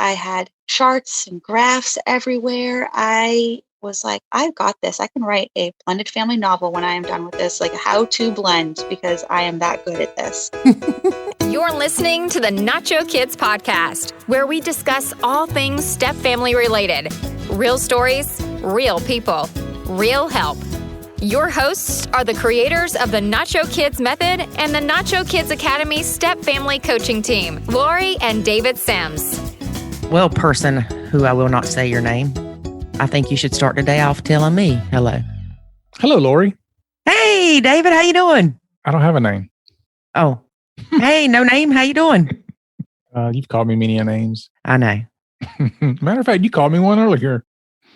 I had charts and graphs everywhere. I was like, I've got this. I can write a blended family novel when I am done with this, like a how-to blend, because I am that good at this. You're listening to the Nacho Kids Podcast, where we discuss all things step family related. Real stories, real people, real help. Your hosts are the creators of the Nacho Kids Method and the Nacho Kids Academy Step Family Coaching Team, Lori and David Sims. Well, person who I will not say your name, I think you should start today off telling me hello. Hello, Lori. Hey, David, how you doing? I don't have a name. Oh, hey, no name. How you doing? You've called me many names. I know. Matter of fact, you called me one earlier.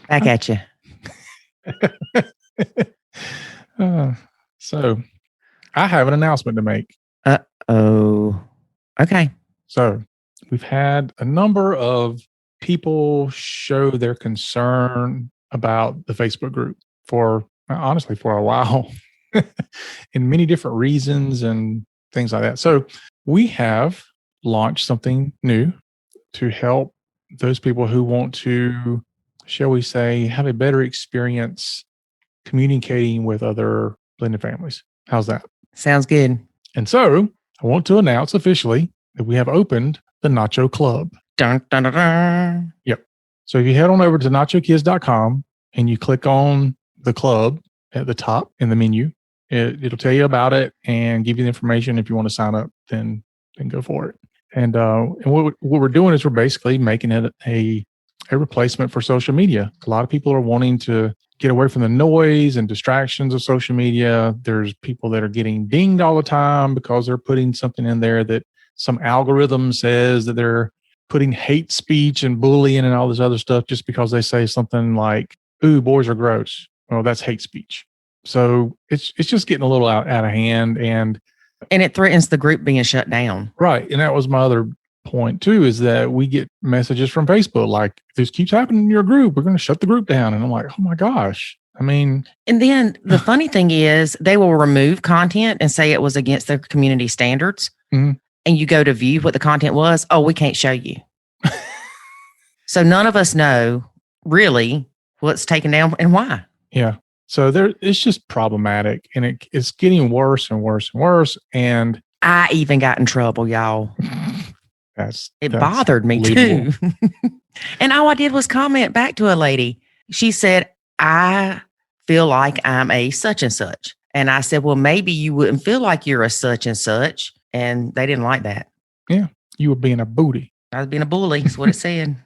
Back at you. So I have an announcement to make. Uh-oh. Okay. So we've had a number of people show their concern about the Facebook group honestly for a while in many different reasons and things like that. So we have launched something new to help those people who want to, shall we say, have a better experience communicating with other blended families. How's that? Sounds good. And so I want to announce officially that we have opened the Nacho Club. Dun, dun, dun, dun. Yep. So if you head on over to nachokids.com and you click on the club at the top in the menu, it'll tell you about it and give you the information. If you want to sign up, then go for it. And what we're doing is we're basically making it a replacement for social media. A lot of people are wanting to get away from the noise and distractions of social media. There's people that are getting dinged all the time because they're putting something in there that some algorithm says that they're putting hate speech and bullying and all this other stuff just because they say something like, "Ooh, boys are gross." Well, that's hate speech. So it's just getting a little out of hand, and it threatens the group being shut down. Right. And that was my other point too, is that we get messages from Facebook like, if this keeps happening in your group, we're going to shut the group down. And I'm like, oh my gosh. I mean, and then the funny thing is they will remove content and say it was against their community standards. Mm-hmm. And you go to view what the content was. Oh, we can't show you. So none of us know really what's taken down and why. Yeah. So it's just problematic, and it's getting worse and worse and worse. And I even got in trouble, y'all. That's bothered me too. And all I did was comment back to a lady. She said, "I feel like I'm a such and such." And I said, "Well, maybe you wouldn't feel like you're a such and such." And they didn't like that. Yeah. You were being a booty. I was being a bully. That's what it said.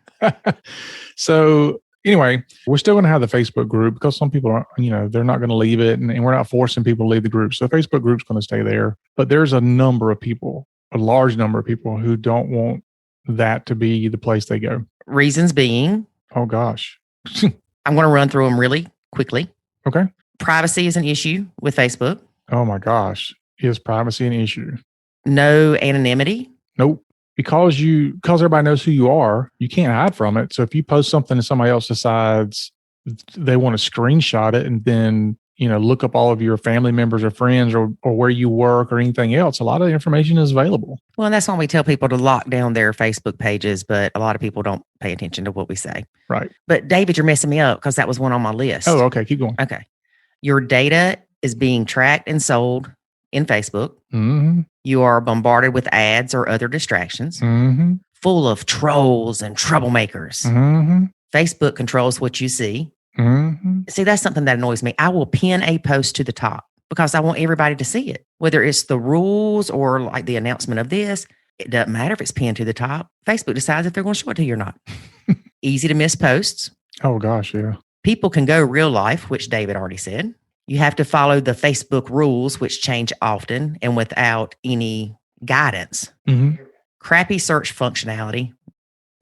So anyway, we're still going to have the Facebook group because some people are, they're not going to leave it, and we're not forcing people to leave the group. So the Facebook group's going to stay there. But there's a large number of people who don't want that to be the place they go. Reasons being? Oh, gosh. I'm going to run through them really quickly. Okay. Privacy is an issue with Facebook. Oh, my gosh. Is privacy an issue? No anonymity. Nope. Because everybody knows who you are, you can't hide from it. So if you post something and somebody else decides they want to screenshot it and then, look up all of your family members or friends or where you work or anything else, a lot of the information is available. Well, and that's why we tell people to lock down their Facebook pages, but a lot of people don't pay attention to what we say. Right. But David, you're messing me up because that was one on my list. Oh, okay. Keep going. Okay. Your data is being tracked and sold in Facebook. Mm-hmm. You are bombarded with ads or other distractions, mm-hmm. full of trolls and troublemakers. Mm-hmm. Facebook controls what you see. Mm-hmm. See, that's something that annoys me. I will pin a post to the top because I want everybody to see it, whether it's the rules or like the announcement of this. It doesn't matter if it's pinned to the top. Facebook decides if they're going to show it to you or not. Easy to miss posts. Oh, gosh, yeah. People can go real life, which David already said. You have to follow the Facebook rules, which change often and without any guidance. Mm-hmm. Crappy search functionality.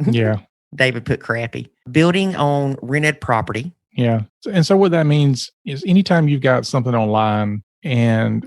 Yeah. David put crappy. Building on rented property. Yeah. And so what that means is anytime you've got something online and,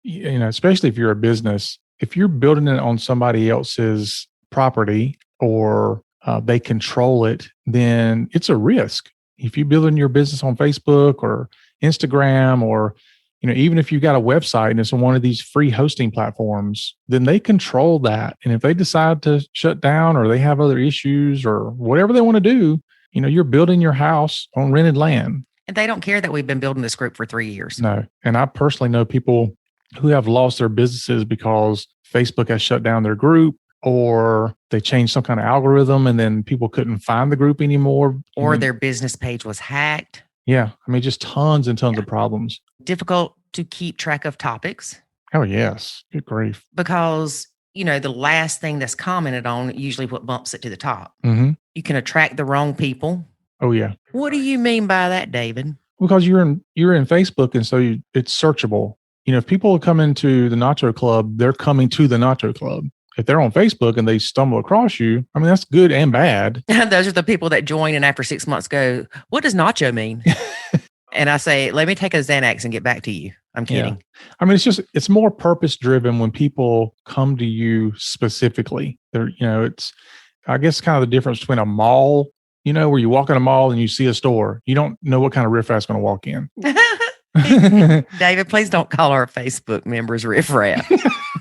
especially if you're a business, if you're building it on somebody else's property or they control it, then it's a risk. If you're building your business on Facebook or Instagram or even if you've got a website and it's on one of these free hosting platforms, then they control that. And if they decide to shut down or they have other issues or whatever they want to do, you're building your house on rented land. And they don't care that we've been building this group for 3 years. No. And I personally know people who have lost their businesses because Facebook has shut down their group, or they changed some kind of algorithm and then people couldn't find the group anymore. Or their business page was hacked. Yeah. Just tons and tons of problems. Difficult to keep track of topics. Oh, yes. Good grief. Because, the last thing that's commented on, usually what bumps it to the top. Mm-hmm. You can attract the wrong people. Oh, yeah. What do you mean by that, David? Because you're in Facebook, and so it's searchable. If people come into the Nacho Club, they're coming to the Nacho Club. If they're on Facebook and they stumble across you, that's good and bad. Those are the people that join and after 6 months go, what does nacho mean? And I say, let me take a Xanax and get back to you. I'm kidding. Yeah. It's more purpose driven when people come to you specifically. It's, I guess, kind of the difference between a mall, where you walk in a mall and you see a store. You don't know what kind of riffraff's going to walk in. David, please don't call our Facebook members riffraff.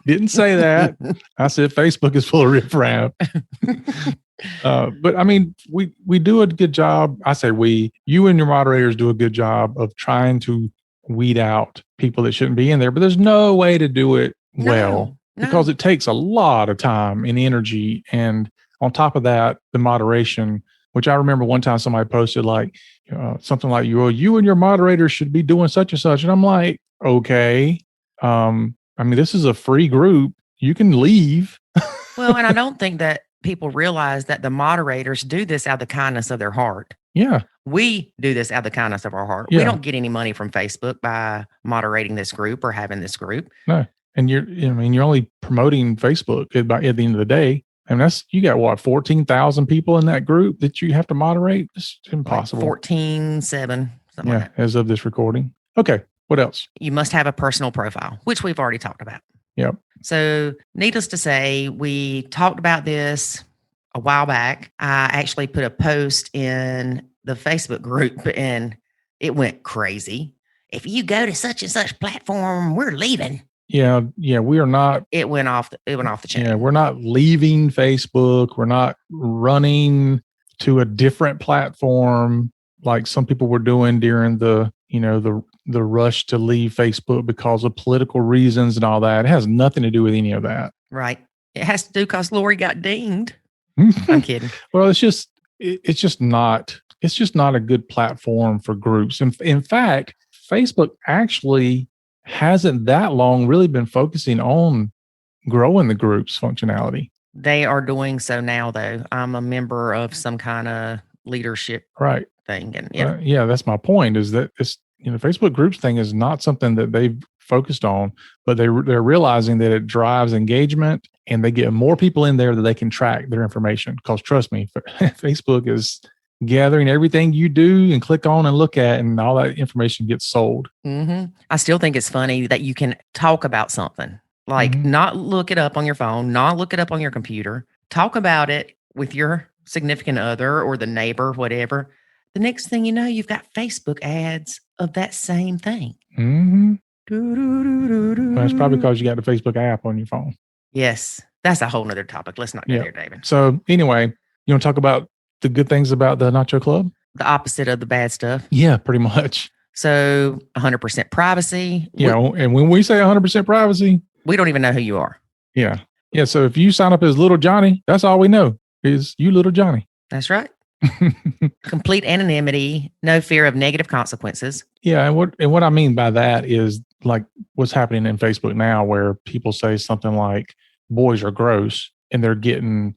Didn't say that. I said Facebook is full of riffraff. But we do a good job. I say you and your moderators do a good job of trying to weed out people that shouldn't be in there. But there's no way to do it well because it takes a lot of time and energy. And on top of that, the moderation, which I remember one time somebody posted something like, you and your moderators should be doing such and such. And I'm like, okay. This is a free group. You can leave. Well, and I don't think that people realize that the moderators do this out of the kindness of their heart. Yeah. We do this out of the kindness of our heart. Yeah. We don't get any money from Facebook by moderating this group or having this group. No. And you're only promoting Facebook at the end of the day. You got 14,000 people in that group that you have to moderate. It's impossible. 14,700, something like that. As of this recording. Okay. What else? You must have a personal profile, which we've already talked about. Yep. So needless to say, we talked about this a while back. I actually put a post in the Facebook group and it went crazy. If you go to such and such platform, we're leaving. Yeah. We are not. It went off the chain. Yeah. We're not leaving Facebook. We're not running to a different platform like some people were doing during the rush to leave Facebook because of political reasons and all that. It has nothing to do with any of that. Right. It has to do because Lori got dinged. I'm kidding. Well, it's just not a good platform for groups. In fact, Facebook actually hasn't that long really been focusing on growing the group's functionality. They are doing so now, though. I'm a member of some kind of leadership thing. And that's my point, is that it's, Facebook groups thing is not something that they've focused on, but they're realizing that it drives engagement and they get more people in there that they can track their information. Because trust me, Facebook is gathering everything you do and click on and look at, and all that information gets sold. Mm-hmm. I still think it's funny that you can talk about something, not look it up on your phone, not look it up on your computer, talk about it with your significant other or the neighbor, whatever. The next thing you know, you've got Facebook ads of that same thing. Mm-hmm. Well, that's probably because you got the Facebook app on your phone. Yes. That's a whole nother topic. Let's not go there, David. So anyway, you want to talk about the good things about the Nacho Club? The opposite of the bad stuff. Yeah, pretty much. So 100% privacy. Yeah. And when we say 100% privacy, we don't even know who you are. Yeah. Yeah. So if you sign up as Little Johnny, that's all we know is you, Little Johnny. That's right. Complete anonymity, no fear of negative consequences. Yeah, and what I mean by that is like what's happening in Facebook now, where people say something like boys are gross and they're getting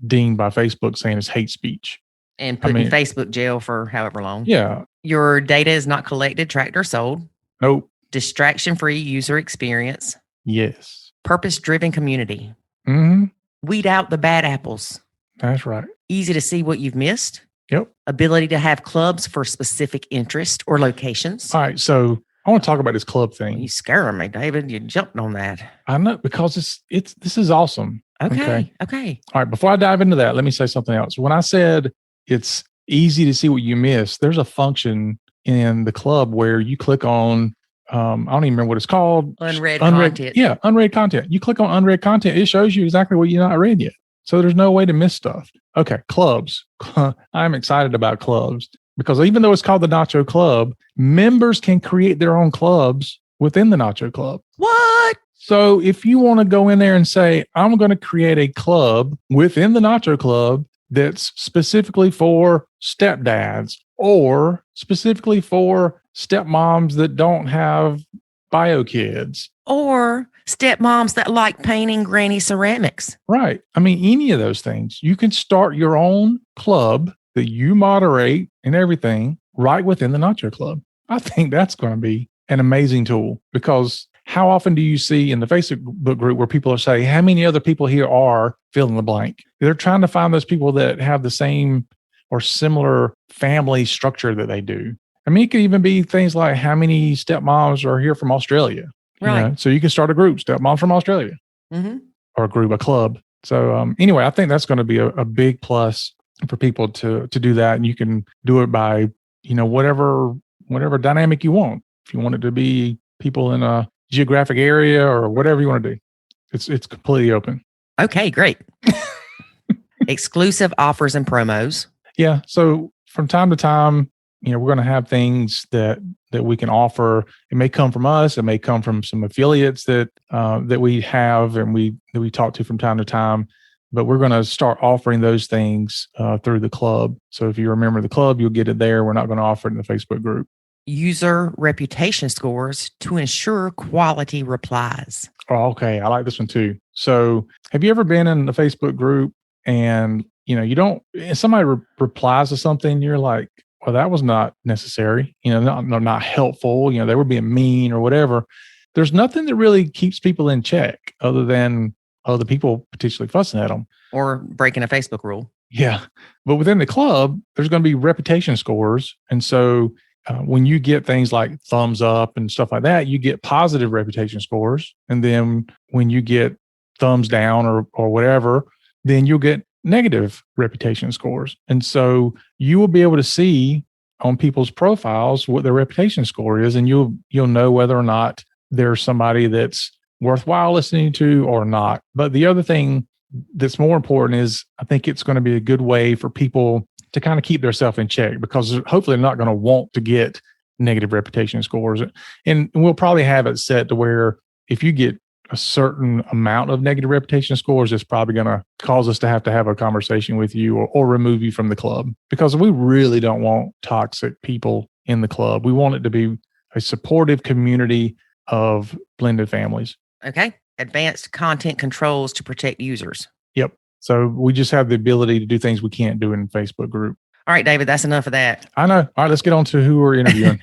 dinged by Facebook saying it's hate speech. And put in Facebook jail for however long. Yeah. Your data is not collected, tracked, or sold. Nope. Distraction-free user experience. Yes. Purpose-driven community. Mm-hmm. Weed out the bad apples. That's right. Easy to see what you've missed. Yep. Ability to have clubs for specific interest or locations. All right. So I want to talk about this club thing. You scaring me, David. You jumped on that. I know, because this is awesome. Okay. All right. Before I dive into that, let me say something else. When I said it's easy to see what you missed, there's a function in the club where you click on I don't even remember what it's called. Unread content. Yeah, unread content. You click on unread content, it shows you exactly what you're not read yet. So there's no way to miss stuff. Okay, clubs. I'm excited about clubs because even though it's called the Nacho Club, members can create their own clubs within the Nacho Club. What? So if you want to go in there and say, I'm going to create a club within the Nacho Club that's specifically for stepdads or specifically for stepmoms that don't have bio kids. Or stepmoms that like painting granny ceramics. Right. I mean, any of those things. You can start your own club that you moderate and everything right within the Nacho Club. I think that's going to be an amazing tool because how often do you see in the Facebook group where people are saying, how many other people here are fill in the blank? They're trying to find those people that have the same or similar family structure that they do. I mean, it could even be things like how many stepmoms are here from Australia. Right. So you can start a group, stepmoms from Australia, or a club. So anyway, I think that's going to be a big plus for people to do that. And you can do it by, whatever dynamic you want. If you want it to be people in a geographic area or whatever you want to do, it's completely open. Okay, great. Exclusive offers and promos. Yeah. So from time to time, we're going to have things that we can offer. It may come from us. It may come from some affiliates that we have and that we talk to from time to time. But we're going to start offering those things through the club. So if you remember the club, you'll get it there. We're not going to offer it in the Facebook group. User reputation scores to ensure quality replies. Oh, okay. I like this one too. So have you ever been in a Facebook group and, somebody replies to something, you're like, well, that was not necessary, not helpful. They were being mean or whatever. There's nothing that really keeps people in check other than other people potentially fussing at them. Or breaking a Facebook rule. Yeah. But within the club, there's going to be reputation scores. And so when you get things like thumbs up and stuff like that, you get positive reputation scores. And then when you get thumbs down or whatever, then you'll get negative reputation scores. And so you will be able to see on people's profiles what their reputation score is, and you'll know whether or not there's somebody that's worthwhile listening to or not. But the other thing that's more important is I think it's going to be a good way for people to kind of keep themselves in check because hopefully they're not going to want to get negative reputation scores. And we'll probably have it set to where if you get a certain amount of negative reputation scores, it's probably going to cause us to have a conversation with you or remove you from the club because we really don't want toxic people in the club. We want it to be a supportive community of blended families. Okay. Advanced content controls to protect users. Yep. So we just have the ability to do things we can't do in Facebook group. All right, David, that's enough of that. I know. All right, let's get on to who we're interviewing.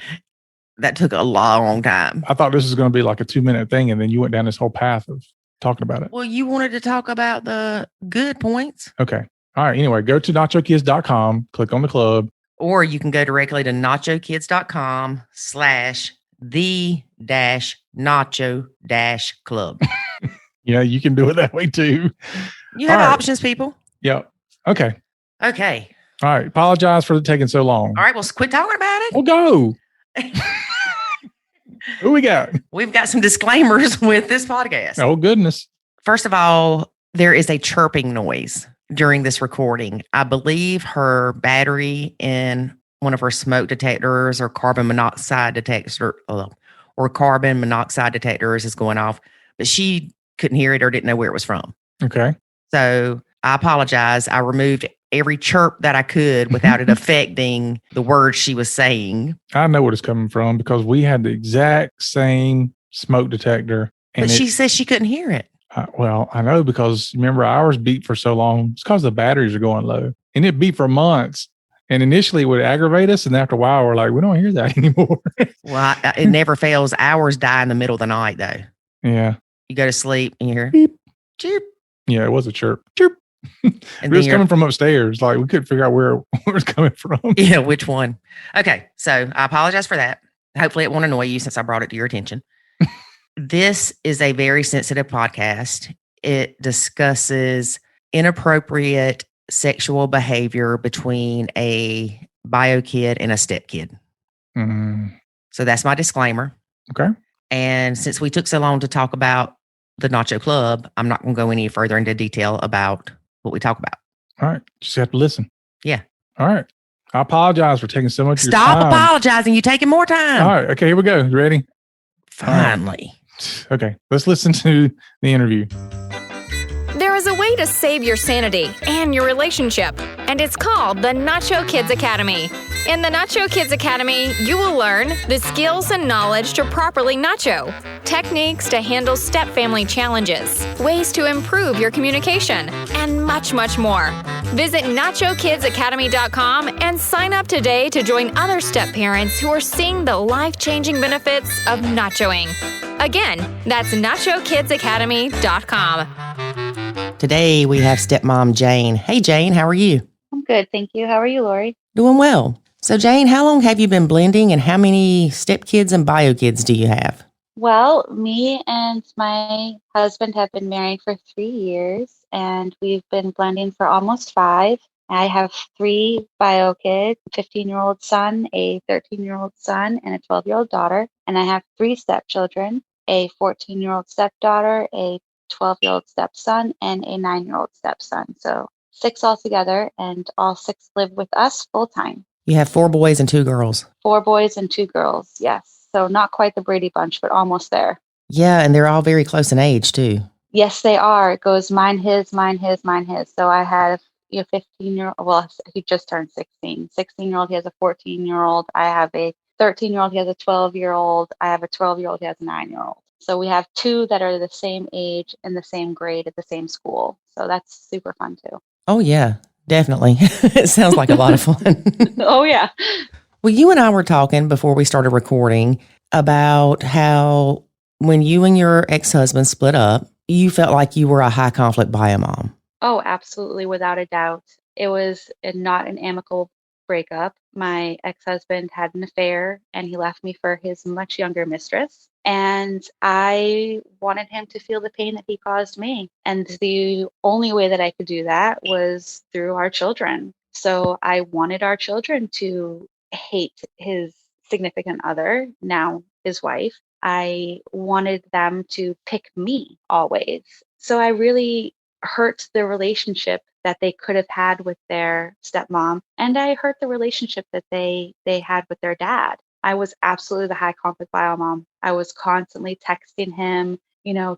That took a long time. I thought this was going to be like a 2-minute thing, and then you went down this whole path of talking about it. Well, you wanted to talk about the good points. Okay. All right. Anyway, go to nachokids.com, click on the club. Or you can go directly to nachokids.com/the-nacho-club. Yeah, you can do it that way too. You have options, people. Yep. Okay. Okay. All right. Apologize for taking so long. All right. Well, quit talking about it. We'll go. Who we got? We've got some disclaimers with this podcast. Oh, goodness. First of all, there is a chirping noise during this recording. I believe her battery in one of her smoke detectors or carbon monoxide detectors is going off, but she couldn't hear it or didn't know where it was from. Okay. So I apologize. I removed every chirp that I could without it affecting the words she was saying. I know what it's coming from because we had the exact same smoke detector. But she says she couldn't hear it. Well, I know because remember ours beeped for so long. It's because the batteries are going low and it beeped for months. And initially it would aggravate us. And after a while, we're like, we don't hear that anymore. Well, it never fails. Ours die in the middle of the night though. Yeah. You go to sleep and you hear beep, chirp. Yeah, it was a chirp. Chirp. It was coming from upstairs. Like we couldn't figure out where it was coming from. Yeah, which one? Okay, so I apologize for that. Hopefully it won't annoy you since I brought it to your attention. This is a very sensitive podcast. It discusses inappropriate sexual behavior between a bio kid and a stepkid. Mm. So that's my disclaimer. Okay. And since we took so long to talk about the Nacho Club, I'm not going to go any further into detail about what we talk about. All right. Just have to listen. Yeah. All right. I apologize for taking so much of your time. Stop apologizing. You're taking more time. All right. Okay, here we go. You ready? Finally. Okay. Let's listen to the interview. There is a way to save your sanity and your relationship, and it's called the Nacho Kids Academy. In the Nacho Kids Academy, you will learn the skills and knowledge to properly nacho, techniques to handle step-family challenges, ways to improve your communication, and much, much more. Visit NachoKidsAcademy.com and sign up today to join other step parents who are seeing the life-changing benefits of nachoing. Again, that's NachoKidsAcademy.com. Today we have stepmom Jane. Hey, Jane, how are you? I'm good, thank you. How are you, Lori? Doing well. So, Jane, how long have you been blending and how many stepkids and bio kids do you have? Well, me and my husband have been married for 3 years, and we've been blending for almost 5. I have 3 bio kids, a 15-year-old son, a 13-year-old son, and a 12-year-old daughter. And I have 3 stepchildren, a 14-year-old stepdaughter, a 12-year-old stepson, and a 9-year-old stepson. So 6 altogether, and all 6 live with us full time. You have 4 boys and 2 girls. 4 boys and 2 girls, yes. So not quite the Brady Bunch, but almost there. Yeah, and they're all very close in age, too. Yes, they are. It goes mine, his, mine, his, mine, his. So I have a 15-year-old, well, he just turned 16. 16-year-old, he has a 14-year-old. I have a 13-year-old, he has a 12-year-old. I have a 12-year-old, he has a 9-year-old. So we have 2 that are the same age and the same grade at the same school. So that's super fun too. Oh, yeah, definitely. It sounds like a lot of fun. Oh, yeah. Well, you and I were talking before we started recording about how when you and your ex-husband split up, you felt like you were a high conflict bio mom. Oh, absolutely. Without a doubt. It was not an amicable breakup. My ex-husband had an affair and he left me for his much younger mistress. And I wanted him to feel the pain that he caused me. And the only way that I could do that was through our children. So I wanted our children to hate his significant other, now his wife. I wanted them to pick me always. So I really hurt the relationship that they could have had with their stepmom, and I hurt the relationship that they had with their dad. I was absolutely the high conflict bio mom. I was constantly texting him,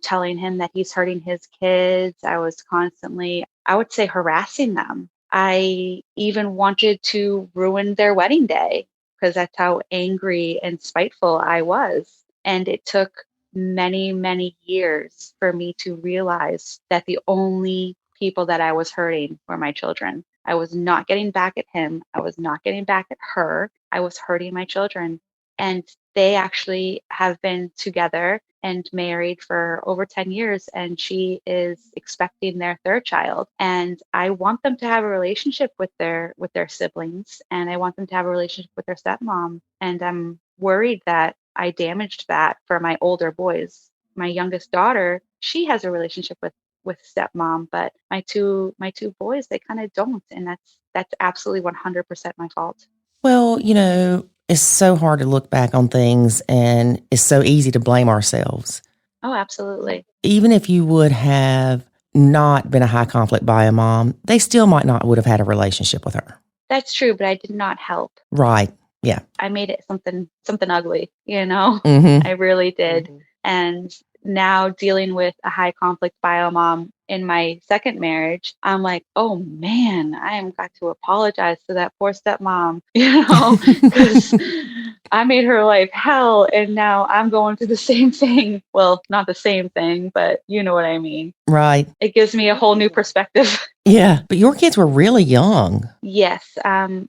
telling him that he's hurting his kids. I was constantly, I would say, harassing them. I even wanted to ruin their wedding day because that's how angry and spiteful I was. And it took many, many years for me to realize that the only people that I was hurting were my children. I was not getting back at him. I was not getting back at her. I was hurting my children. And they actually have been together and married for over 10 years, and she is expecting their 3rd child. And I want them to have a relationship with their siblings, and I want them to have a relationship with their stepmom. And I'm worried that I damaged that for my older boys. My youngest daughter, she has a relationship with stepmom, but my two boys, they kind of don't, and that's absolutely 100% my fault. Well, it's so hard to look back on things, and it's so easy to blame ourselves. Oh, absolutely. Even if you would have not been a high conflict bio mom, they still might not would have had a relationship with her. That's true, but I did not help. Right. Yeah. I made it something ugly, Mm-hmm. I really did. Mm-hmm. And now dealing with a high conflict bio mom in my 2nd marriage, I'm like, oh man, I am got to apologize to that poor stepmom, because I made her life hell, and now I'm going through the same thing. Well, not the same thing, but you know what I mean. Right. It gives me a whole new perspective. Yeah, but your kids were really young. Yes.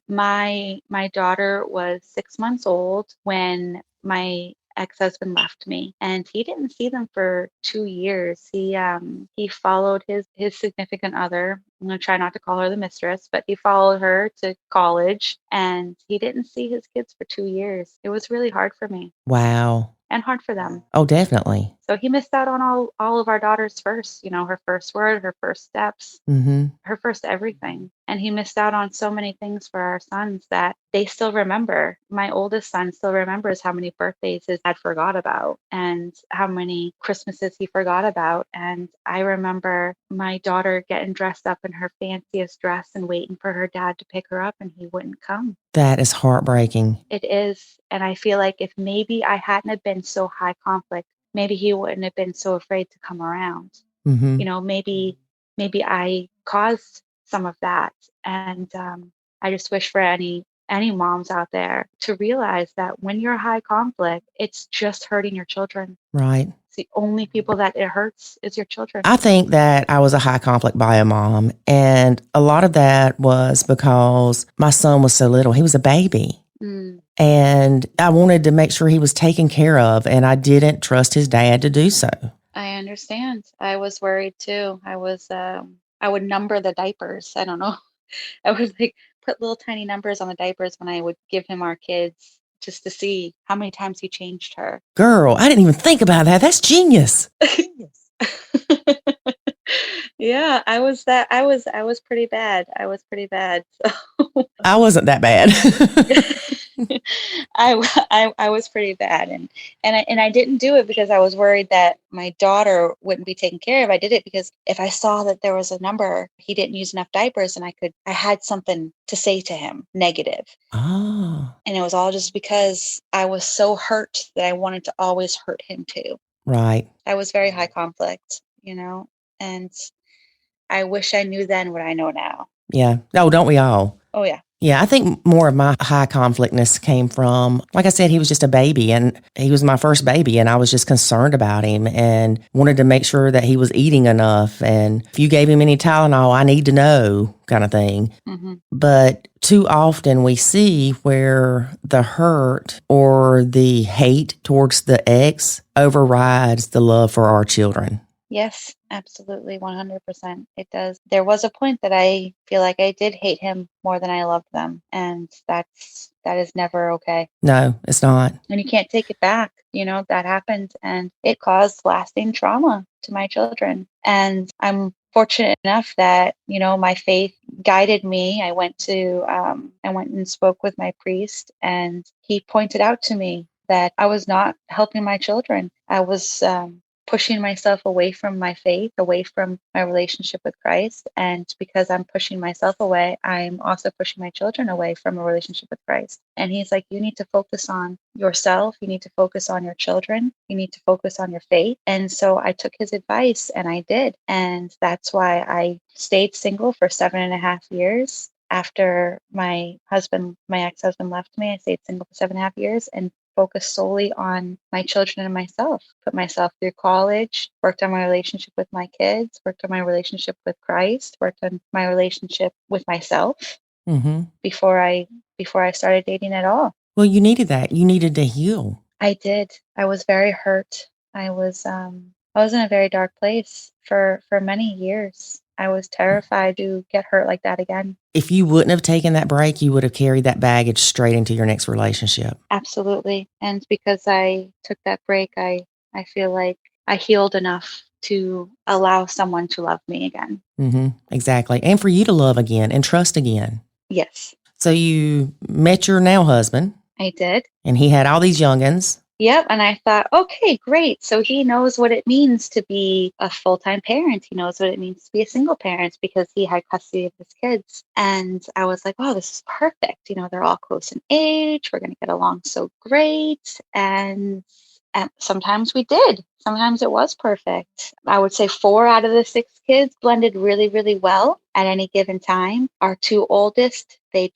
My daughter was 6 months old when my ex-husband left me, and he didn't see them for 2 years. He followed his significant other. I'm going to try not to call her the mistress, but he followed her to college, and he didn't see his kids for 2 years. It was really hard for me. Wow. And hard for them. Oh, definitely. So he missed out on all of our daughter's first, her first word, her first steps, her first everything. And he missed out on so many things for our sons that they still remember. My oldest son still remembers how many birthdays his dad forgot about and how many Christmases he forgot about. And I remember my daughter getting dressed up in her fanciest dress and waiting for her dad to pick her up, and he wouldn't come. That is heartbreaking. It is. And I feel like if maybe I hadn't have been so high conflict, maybe he wouldn't have been so afraid to come around. Maybe I caused some of that. And I just wish for any moms out there to realize that when you're high conflict, it's just hurting your children. Right. It's the only people that it hurts is your children. I think that I was a high conflict bio mom. And a lot of that was because my son was so little. He was a baby. And I wanted to make sure he was taken care of, and I didn't trust his dad to do so. I understand. I was worried too. I would number the diapers. I don't know. I would put little tiny numbers on the diapers when I would give him our kids just to see how many times he changed her. Girl, I didn't even think about that. That's genius. Yeah, I was pretty bad. I was pretty bad. So. I wasn't that bad. I was pretty bad, and I didn't do it because I was worried that my daughter wouldn't be taken care of. I did it because if I saw that there was a number, he didn't use enough diapers, and I had something to say to him negative. Oh. And it was all just because I was so hurt that I wanted to always hurt him too. Right. I was very high conflict, and I wish I knew then what I know now. Yeah. Oh, don't we all? Oh, yeah. Yeah, I think more of my high conflictness came from, like I said, he was just a baby, and he was my first baby, and I was just concerned about him and wanted to make sure that he was eating enough. And if you gave him any Tylenol, I need to know, kind of thing. But too often we see where the hurt or the hate towards the ex overrides the love for our children. Yes, absolutely. 100%. It does. There was a point that I feel like I did hate him more than I loved them. And that is never okay. No, it's not. And you can't take it back. That happened, and it caused lasting trauma to my children. And I'm fortunate enough that, my faith guided me. I went and spoke with my priest, and he pointed out to me that I was not helping my children. I was, pushing myself away from my faith, away from my relationship with Christ. And because I'm pushing myself away, I'm also pushing my children away from a relationship with Christ. And he's like, you need to focus on yourself. You need to focus on your children. You need to focus on your faith. And so I took his advice, and I did. And that's why I stayed single for 7.5 years. After my ex-husband left me, I stayed single for 7.5 years and focused solely on my children and myself, put myself through college, worked on my relationship with my kids, worked on my relationship with Christ, worked on my relationship with myself before I started dating at all. Well, you needed that. You needed to heal. I did. I was very hurt. I was in a very dark place for many years. I was terrified to get hurt like that again. If you wouldn't have taken that break, you would have carried that baggage straight into your next relationship. Absolutely. And because I took that break, I feel like I healed enough to allow someone to love me again. Exactly. And for you to love again and trust again. Yes. So you met your now husband. I did. And he had all these youngins. Yep. And I thought, okay, great. So he knows what it means to be a full-time parent. He knows what it means to be a single parent because he had custody of his kids. And I was like, oh, this is perfect. They're all close in age. We're going to get along so great. And sometimes we did. Sometimes it was perfect. I would say 4 out of the 6 kids blended really, really well at any given time. Our 2 oldest, I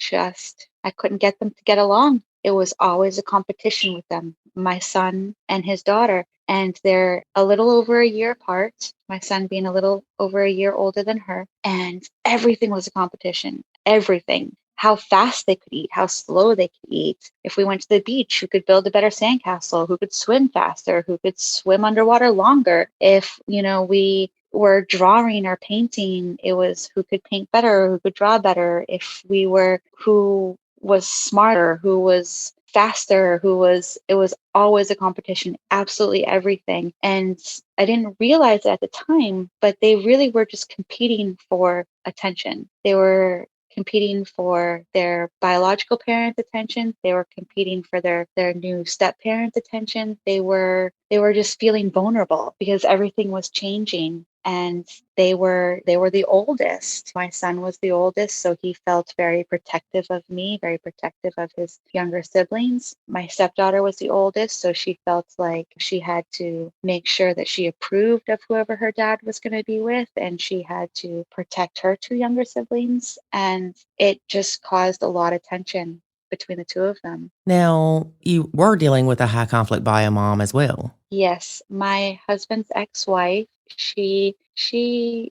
couldn't get them to get along. It was always a competition with them, my son and his daughter. And they're a little over a year apart, my son being a little over a year older than her. And everything was a competition, everything. How fast they could eat, how slow they could eat. If we went to the beach, who could build a better sandcastle, who could swim faster, who could swim underwater longer. If, we were drawing or painting, it was who could paint better, who could draw better. If we were, who was smarter, who was faster, it was always a competition, absolutely everything. And I didn't realize it at the time, but they really were just competing for attention. They were competing for their biological parents' attention. They were competing for their new step parents' attention. They were just feeling vulnerable because everything was changing. And they were the oldest. My son was the oldest, so he felt very protective of me, very protective of his younger siblings. My stepdaughter was the oldest, so she felt like she had to make sure that she approved of whoever her dad was going to be with, and she had to protect her two younger siblings. And it just caused a lot of tension between the two of them. Now, you were dealing with a high conflict bio mom as well. Yes, my husband's ex-wife, she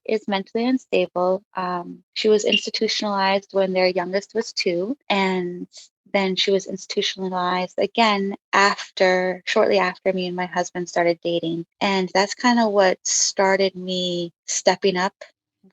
is mentally unstable. She was institutionalized when their youngest was 2, and then she was institutionalized again shortly after me and my husband started dating. And that's kind of what started me stepping up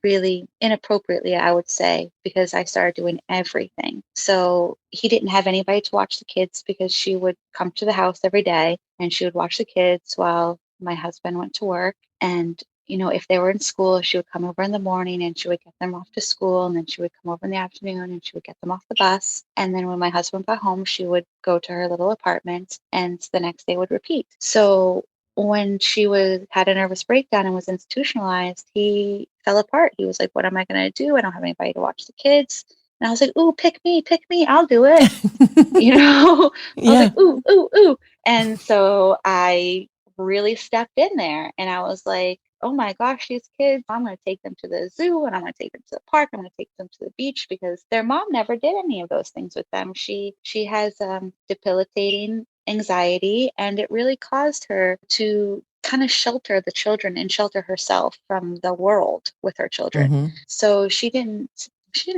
really inappropriately, I would say, because I started doing everything. So he didn't have anybody to watch the kids because she would come to the house every day and she would watch the kids while my husband went to work. And, if they were in school, she would come over in the morning and she would get them off to school. And then she would come over in the afternoon and she would get them off the bus. And then when my husband got home, she would go to her little apartment and the next day would repeat. So when she had a nervous breakdown and was institutionalized, he fell apart. He was like, what am I going to do? I don't have anybody to watch the kids. And I was like, ooh, pick me, I'll do it. I was like, ooh, ooh, ooh. And so I really stepped in there and I was like, oh my gosh, these kids, I'm going to take them to the zoo and I'm going to take them to the park. I'm going to take them to the beach because their mom never did any of those things with them. She has debilitating anxiety, and it really caused her to kind of shelter the children and shelter herself from the world with her children. Mm-hmm. So she didn't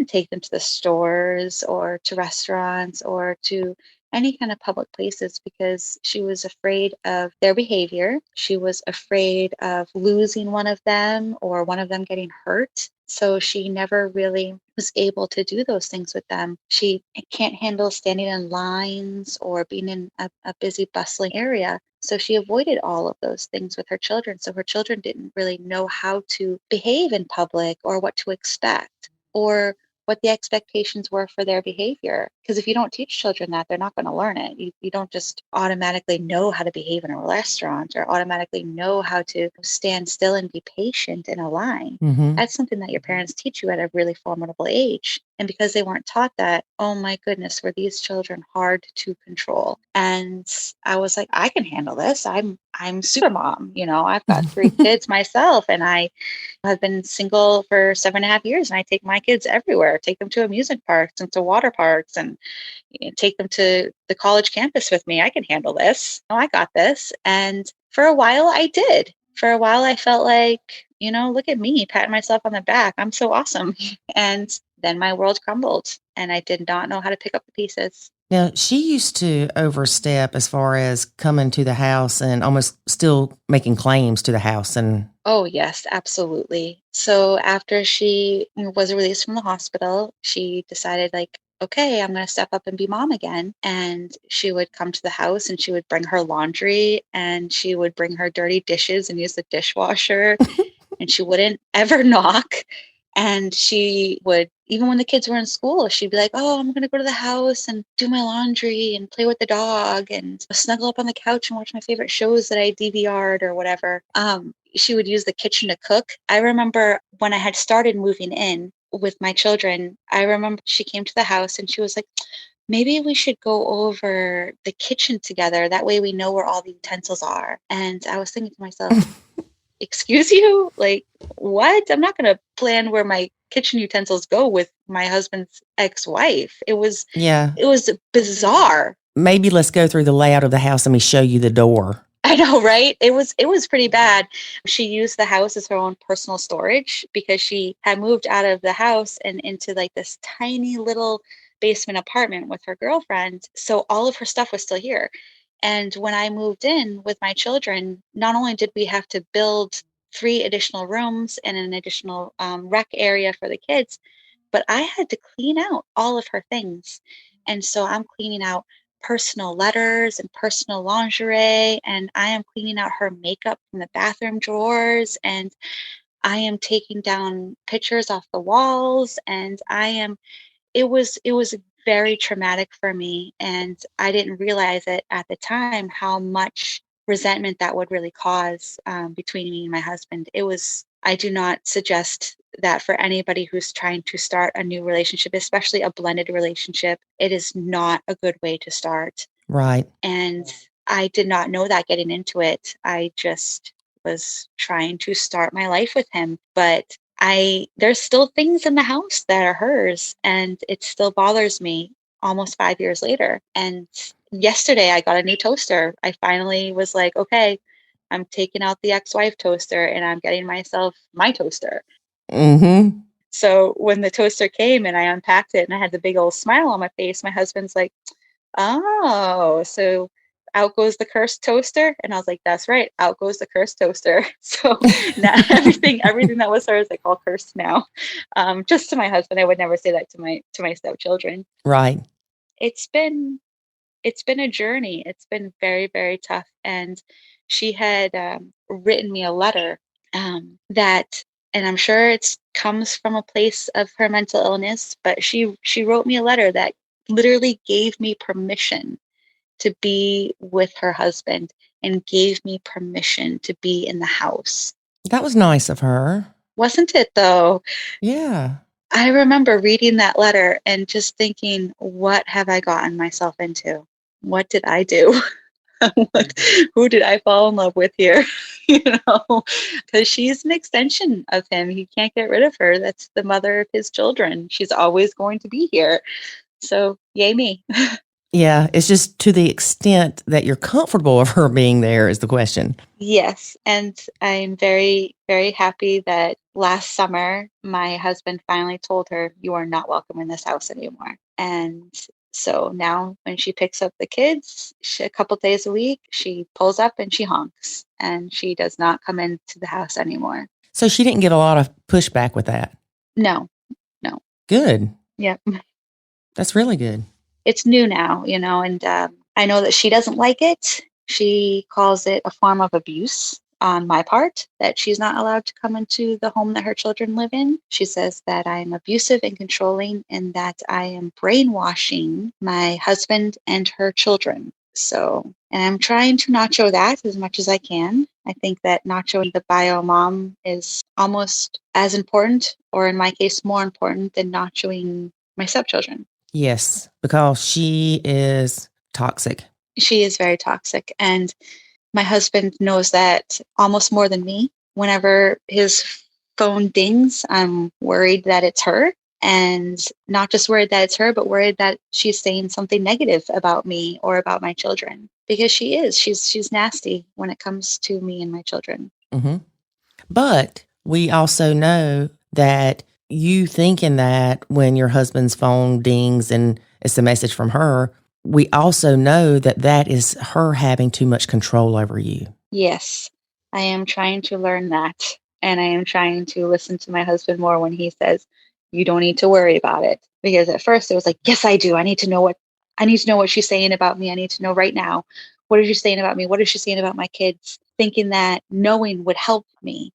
take them to the stores or to restaurants or to any kind of public places because she was afraid of their behavior. She was afraid of losing one of them or one of them getting hurt. So she never really was able to do those things with them. She can't handle standing in lines or being in a busy, bustling area. So she avoided all of those things with her children. So her children didn't really know how to behave in public or what to expect or what the expectations were for their behavior. Because if you don't teach children that, they're not going to learn it. You don't just automatically know how to behave in a restaurant or automatically know how to stand still and be patient in a line. Mm-hmm. That's something that your parents teach you at a really formidable age. And because they weren't taught that, oh my goodness, were these children hard to control. And I was like, I can handle this. I'm super mom. I've got 3 kids myself, and I've been single for 7.5 years, and I take my kids everywhere, take them to amusement parks and to water parks and take them to the college campus with me. I can handle this. Oh, I got this. And for a while I did. For a while I felt like, look at me, patting myself on the back. I'm so awesome. And then my world crumbled and I did not know how to pick up the pieces. Now, she used to overstep as far as coming to the house and almost still making claims to the house. And oh, yes, absolutely. So after she was released from the hospital, she decided okay, I'm going to step up and be mom again. And she would come to the house and she would bring her laundry and she would bring her dirty dishes and use the dishwasher. And she wouldn't ever knock. And she would, even when the kids were in school, she'd be like, oh, I'm going to go to the house and do my laundry and play with the dog and snuggle up on the couch and watch my favorite shows that I DVR'd or whatever. She would use the kitchen to cook. I remember when I had started moving in with my children, I remember she came to the house and she was like, maybe we should go over the kitchen together. That way we know where all the utensils are. And I was thinking to myself, excuse you? Like, what? I'm not going to plan where my kitchen utensils go with my husband's ex-wife. It was bizarre. Maybe let's go through the layout of the house and me show you the door. I know, right? It was pretty bad. She used the house as her own personal storage because she had moved out of the house and into this tiny little basement apartment with her girlfriend. So all of her stuff was still here. And when I moved in with my children, not only did we have to build 3 additional rooms and an additional rec area for the kids, but I had to clean out all of her things. And so I'm cleaning out personal letters and personal lingerie, and I am cleaning out her makeup from the bathroom drawers, and I am taking down pictures off the walls, and it was very traumatic for me, and I didn't realize it at the time how much resentment that would really cause between me and my husband. I do not suggest that for anybody who's trying to start a new relationship, especially a blended relationship. It is not a good way to start. Right. And I did not know that getting into it. I just was trying to start my life with him. But there's still things in the house that are hers, and it still bothers me almost 5 years later. And yesterday I got a new toaster. I finally was like, okay, I'm taking out the ex-wife toaster and I'm getting myself my toaster. Mm-hmm. So when the toaster came and I unpacked it and I had the big old smile on my face, my husband's like, oh, so out goes the cursed toaster. And I was like, that's right, out goes the cursed toaster. So now everything that was hers, I call cursed now. Just to my husband. I would never say that to my stepchildren. Right. It's been a journey. It's been very, very tough. And she had written me a letter that, and I'm sure it comes from a place of her mental illness, but she wrote me a letter that literally gave me permission to be with her husband and gave me permission to be in the house. That was nice of her. Wasn't it, though? Yeah. I remember reading that letter and just thinking, what have I gotten myself into? What did I do? Who did I fall in love with here? Because she's an extension of him. He can't get rid of her. That's the mother of his children. She's always going to be here. So yay me. Yeah, it's just to the extent that you're comfortable of her being there is the question. Yes. And I'm very, very happy that last summer, my husband finally told her, you are not welcome in this house anymore. And so now when she picks up the kids, a couple days a week, she pulls up and she honks, and she does not come into the house anymore. So she didn't get a lot of pushback with that? No. Good. Yep. That's really good. It's new now, and I know that she doesn't like it. She calls it a form of abuse on my part, that she's not allowed to come into the home that her children live in. She says that I'm abusive and controlling, and that I am brainwashing my husband and her children. So, and I'm trying to nacho that as much as I can. I think that nachoing the bio mom is almost as important, or in my case, more important than nachoing my stepchildren. Yes, because she is toxic. She is very toxic. And my husband knows that almost more than me. Whenever his phone dings, I'm worried that it's her. And not just worried that it's her, but worried that she's saying something negative about me or about my children. Because she is. She's nasty when it comes to me and my children. Mm-hmm. But we also know that you thinking that when your husband's phone dings and it's a message from her, we also know that that is her having too much control over you. Yes, I am trying to learn that. And I am trying to listen to my husband more when he says, you don't need to worry about it. Because at first it was like, yes, I do. I need to know what she's saying about me. I need to know right now. What is she saying about me? What is she saying about my kids? Thinking that knowing would help me,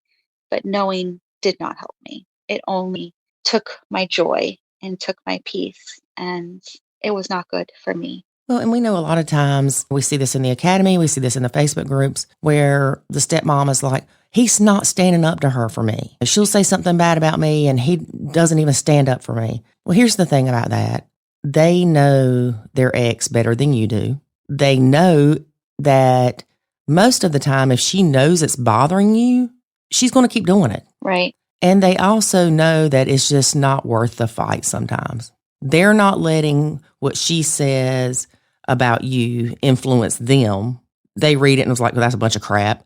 but knowing did not help me. It only took my joy and took my peace, and it was not good for me. Well, and we know a lot of times we see this in the academy, we see this in the Facebook groups where the stepmom is like, he's not standing up to her for me. She'll say something bad about me and he doesn't even stand up for me. Well, here's the thing about that. They know their ex better than you do. They know that most of the time, if she knows it's bothering you, she's going to keep doing it. Right. And they also know that it's just not worth the fight sometimes. They're not letting what she says about you influence them. They read it and it's like, well, that's a bunch of crap.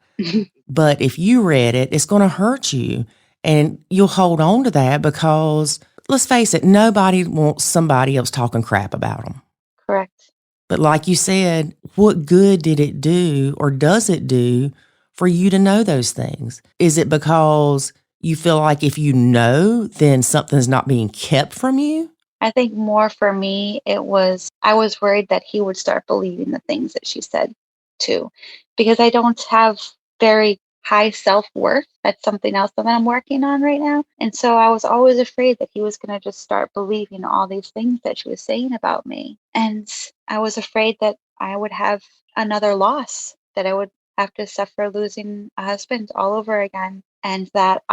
But if you read it, it's going to hurt you. And you'll hold on to that because, let's face it, nobody wants somebody else talking crap about them. Correct. But like you said, what good did it do, or does it do, for you to know those things? Is it because you feel like if you know, then something's not being kept from you? I think more for me, I was worried that he would start believing the things that she said too, because I don't have very high self-worth. That's something else that I'm working on right now. And so I was always afraid that he was going to just start believing all these things that she was saying about me. And I was afraid that I would have another loss, that I would have to suffer losing a husband all over again, and that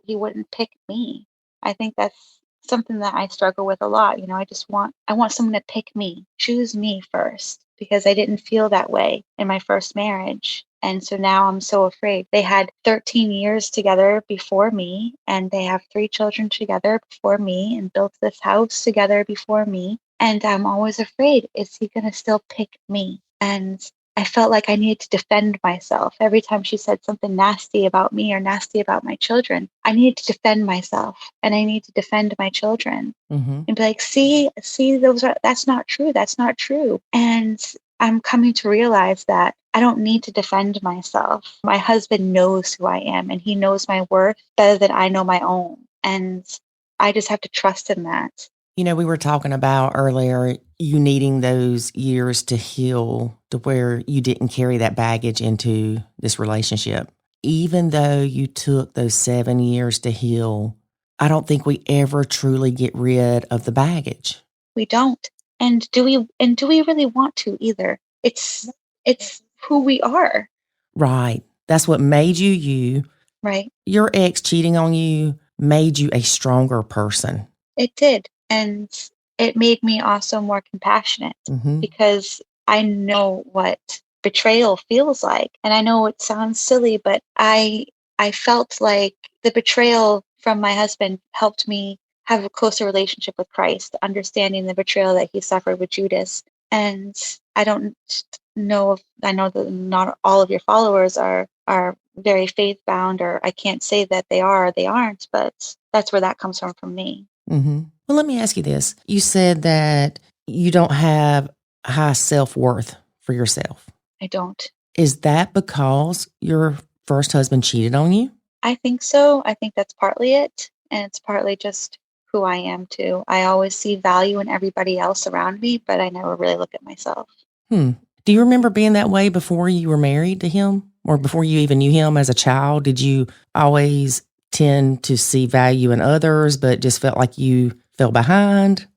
he wouldn't pick me. I think that's something that I struggle with a lot. I want someone to pick me, choose me first, because I didn't feel that way in my first marriage. And so now I'm so afraid. They had 13 years together before me, and they have 3 children together before me, and built this house together before me. And I'm always afraid, is he going to still pick me? And I felt like I needed to defend myself. Every time she said something nasty about me or nasty about my children, I needed to defend myself, and I need to defend my children and be like, see, that's not true. That's not true. And I'm coming to realize that I don't need to defend myself. My husband knows who I am, and he knows my worth better than I know my own. And I just have to trust in that. We were talking about earlier, you needing those years to heal to where you didn't carry that baggage into this relationship. Even though you took those 7 years to heal, I don't think we ever truly get rid of the baggage. We don't. And do we really want to either? It's who we are. Right. That's what made you you. Right. Your ex cheating on you made you a stronger person. It did. And it made me also more compassionate, because I know what betrayal feels like. And I know it sounds silly, but I felt like the betrayal from my husband helped me have a closer relationship with Christ, understanding the betrayal that he suffered with Judas. And I don't know I know that not all of your followers are very faith bound, or I can't say that they are or they aren't, but that's where that comes from me. Well, let me ask you this. You said that you don't have high self-worth for yourself. I don't. Is that because your first husband cheated on you? I think so. I think that's partly it. And it's partly just who I am too. I always see value in everybody else around me, but I never really look at myself. Do you remember being that way before you were married to him, or before you even knew him as a child? Did you always tend to see value in others, but just felt like you fell behind?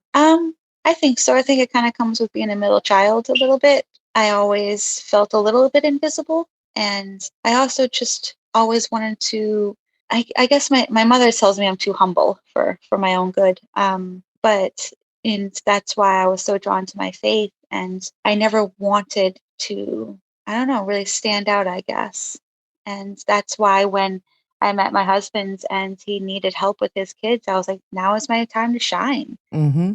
I think so. I think it kind of comes with being a middle child a little bit. I always felt a little bit invisible. And I also just always wanted to, I guess my mother tells me I'm too humble for my own good. And that's why I was so drawn to my faith. And I never wanted to, I don't know, really stand out, I guess. And that's why when I met my husband and he needed help with his kids, I was like, now is my time to shine.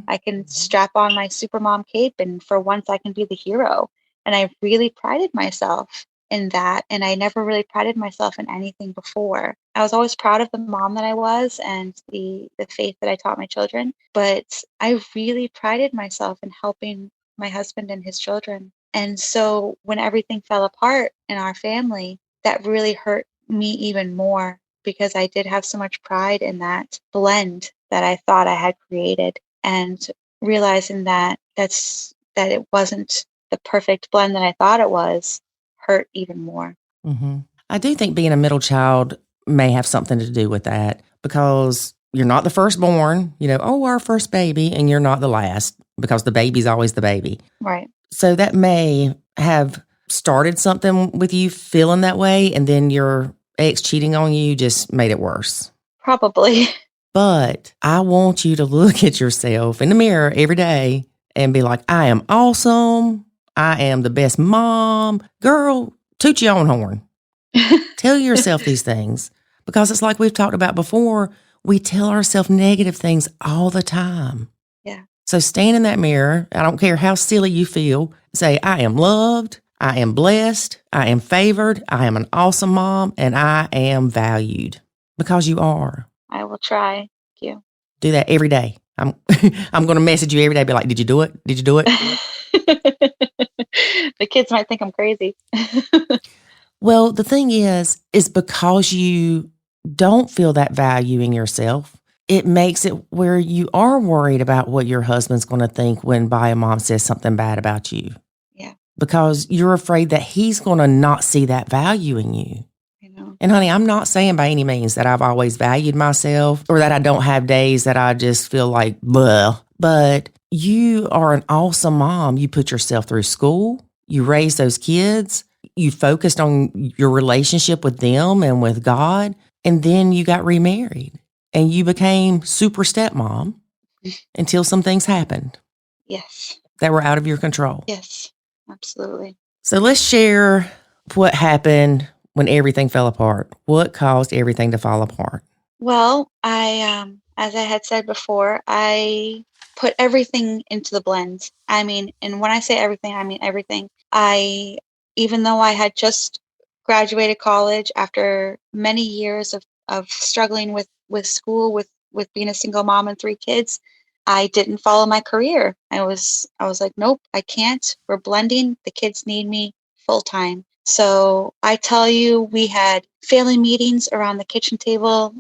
I can strap on my supermom cape, and for once I can be the hero. And I really prided myself in that. And I never really prided myself in anything before. I was always proud of the mom that I was and the faith that I taught my children. But I really prided myself in helping my husband and his children. And so when everything fell apart in our family, that really hurt me even more, because I did have so much pride in that blend that I thought I had created, and realizing that it wasn't the perfect blend that I thought it was hurt even more. I do think being a middle child may have something to do with that, because you're not the firstborn, our first baby, and you're not the last, because the baby's always the baby. Right. So that may have started something with you feeling that way, and then your ex cheating on you just made it worse. Probably. But I want you to look at yourself in the mirror every day and be like, I am awesome. I am the best mom. Girl, toot your own horn. Tell yourself these things, because it's like we've talked about before. We tell ourselves negative things all the time. Yeah. So stand in that mirror. I don't care how silly you feel. Say, I am loved. I am blessed. I am favored. I am an awesome mom, and I am valued, because you are. I will try. Thank you. Do that every day. I'm going to message you every day. Be like, did you do it? Did you do it? The kids might think I'm crazy. Well, the thing is because you don't feel that value in yourself, it makes it where you are worried about what your husband's going to think when bio mom says something bad about you. Yeah. Because you're afraid that he's going to not see that value in you. I know. And honey, I'm not saying by any means that I've always valued myself or that I don't have days that I just feel like, bleh. But you are an awesome mom. You put yourself through school. You raised those kids. You focused on your relationship with them and with God. And then you got remarried and you became super stepmom until some things happened. Yes. That were out of your control. Yes, absolutely. So let's share what happened when everything fell apart. What caused everything to fall apart? Well, as I had said before, I put everything into the blend. I mean, and when I say everything, I mean everything. Even though I had just graduated college after many years of struggling with school, with being a single mom and 3 kids, I didn't follow my career. I was like, nope, I can't. We're blending. The kids need me full time. So I tell you, we had family meetings around the kitchen table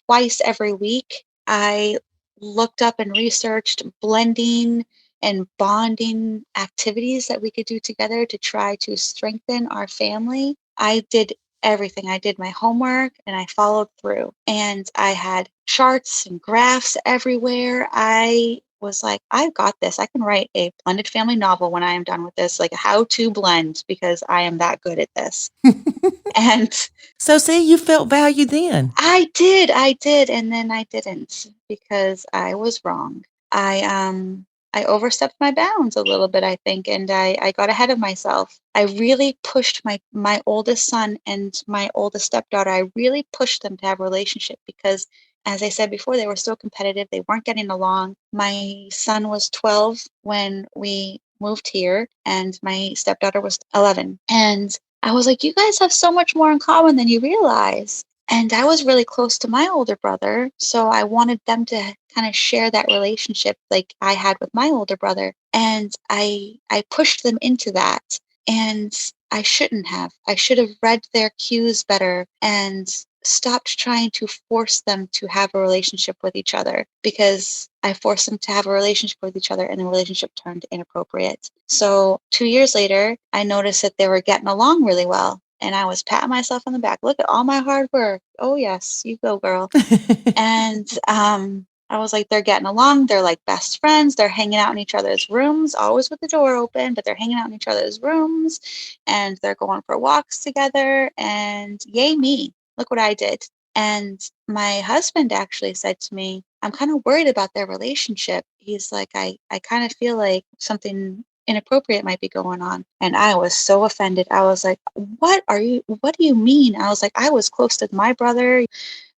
twice every week. I looked up and researched blending and bonding activities that we could do together to try to strengthen our family. I did everything. I did my homework and I followed through. And I had charts and graphs everywhere. I was like, I've got this. I can write a blended family novel when I am done with this, like a how-to blend, because I am that good at this. And so see, you felt valued then. I did. And then I didn't because I was wrong. I overstepped my bounds a little bit, I think, and I got ahead of myself. I really pushed my oldest son and my oldest stepdaughter. I really pushed them to have a relationship because, as I said before, they were so competitive. They weren't getting along. My son was 12 when we moved here, and my stepdaughter was 11. And I was like, you guys have so much more in common than you realize. And I was really close to my older brother, so I wanted them to kind of share that relationship like I had with my older brother. And I pushed them into that. And I shouldn't have. I should have read their cues better and stopped trying to force them to have a relationship with each other, because I forced them to have a relationship with each other and the relationship turned inappropriate. So 2 years later, I noticed that they were getting along really well. And I was patting myself on the back. Look at all my hard work. Oh, yes, you go, girl. And I was like, they're getting along. They're like best friends. They're hanging out in each other's rooms, always with the door open, but they're hanging out in each other's rooms and they're going for walks together. And yay me, look what I did. And my husband actually said to me, I'm kind of worried about their relationship. He's like, I kind of feel like something inappropriate might be going on. And I was so offended. I was like, what do you mean? I was like, I was close to my brother.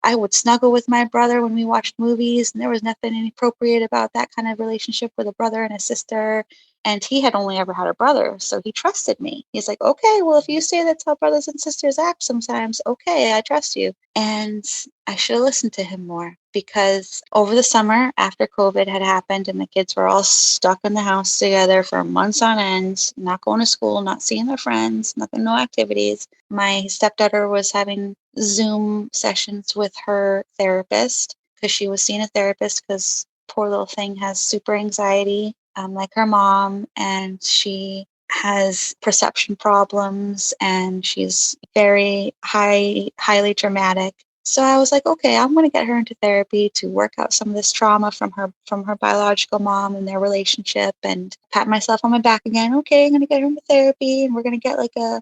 I would snuggle with my brother when we watched movies, and there was nothing inappropriate about that kind of relationship with a brother and a sister. And he had only ever had a brother, so he trusted me. He's like, okay, well, if you say that's how brothers and sisters act sometimes, okay, I trust you. And I should have listened to him more, because over the summer, after COVID had happened and the kids were all stuck in the house together for months on end, not going to school, not seeing their friends, nothing, no activities, my stepdaughter was having Zoom sessions with her therapist because she was seeing a therapist because poor little thing has super anxiety, like her mom, and she has perception problems and she's very highly dramatic. So I was like, okay, I'm going to get her into therapy to work out some of this trauma from her biological mom and their relationship, and pat myself on my back again. Okay, I'm going to get her into therapy and we're going to get like a,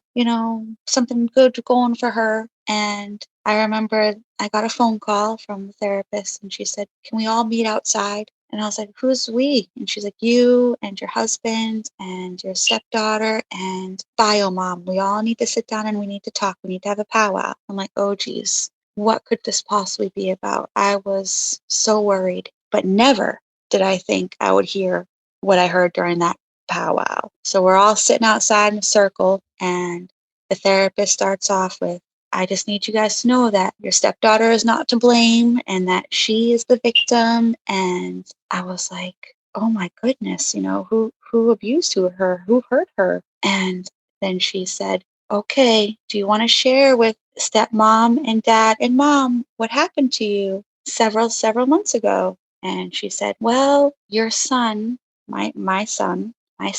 something good going for her. And I remember I got a phone call from the therapist and she said, can we all meet outside? And I was like, who's we? And she's like, you and your husband and your stepdaughter and bio mom. We all need to sit down and we need to talk. We need to have a powwow. I'm like, oh, geez, what could this possibly be about? I was so worried, but never did I think I would hear what I heard during that powwow. So we're all sitting outside in a circle and the therapist starts off with, I just need you guys to know that your stepdaughter is not to blame and that she is the victim. And I was like, oh my goodness, who abused her, who hurt her? And then she said, okay, do you want to share with stepmom and dad and mom what happened to you? several months ago. And she said, well, your son, my son, my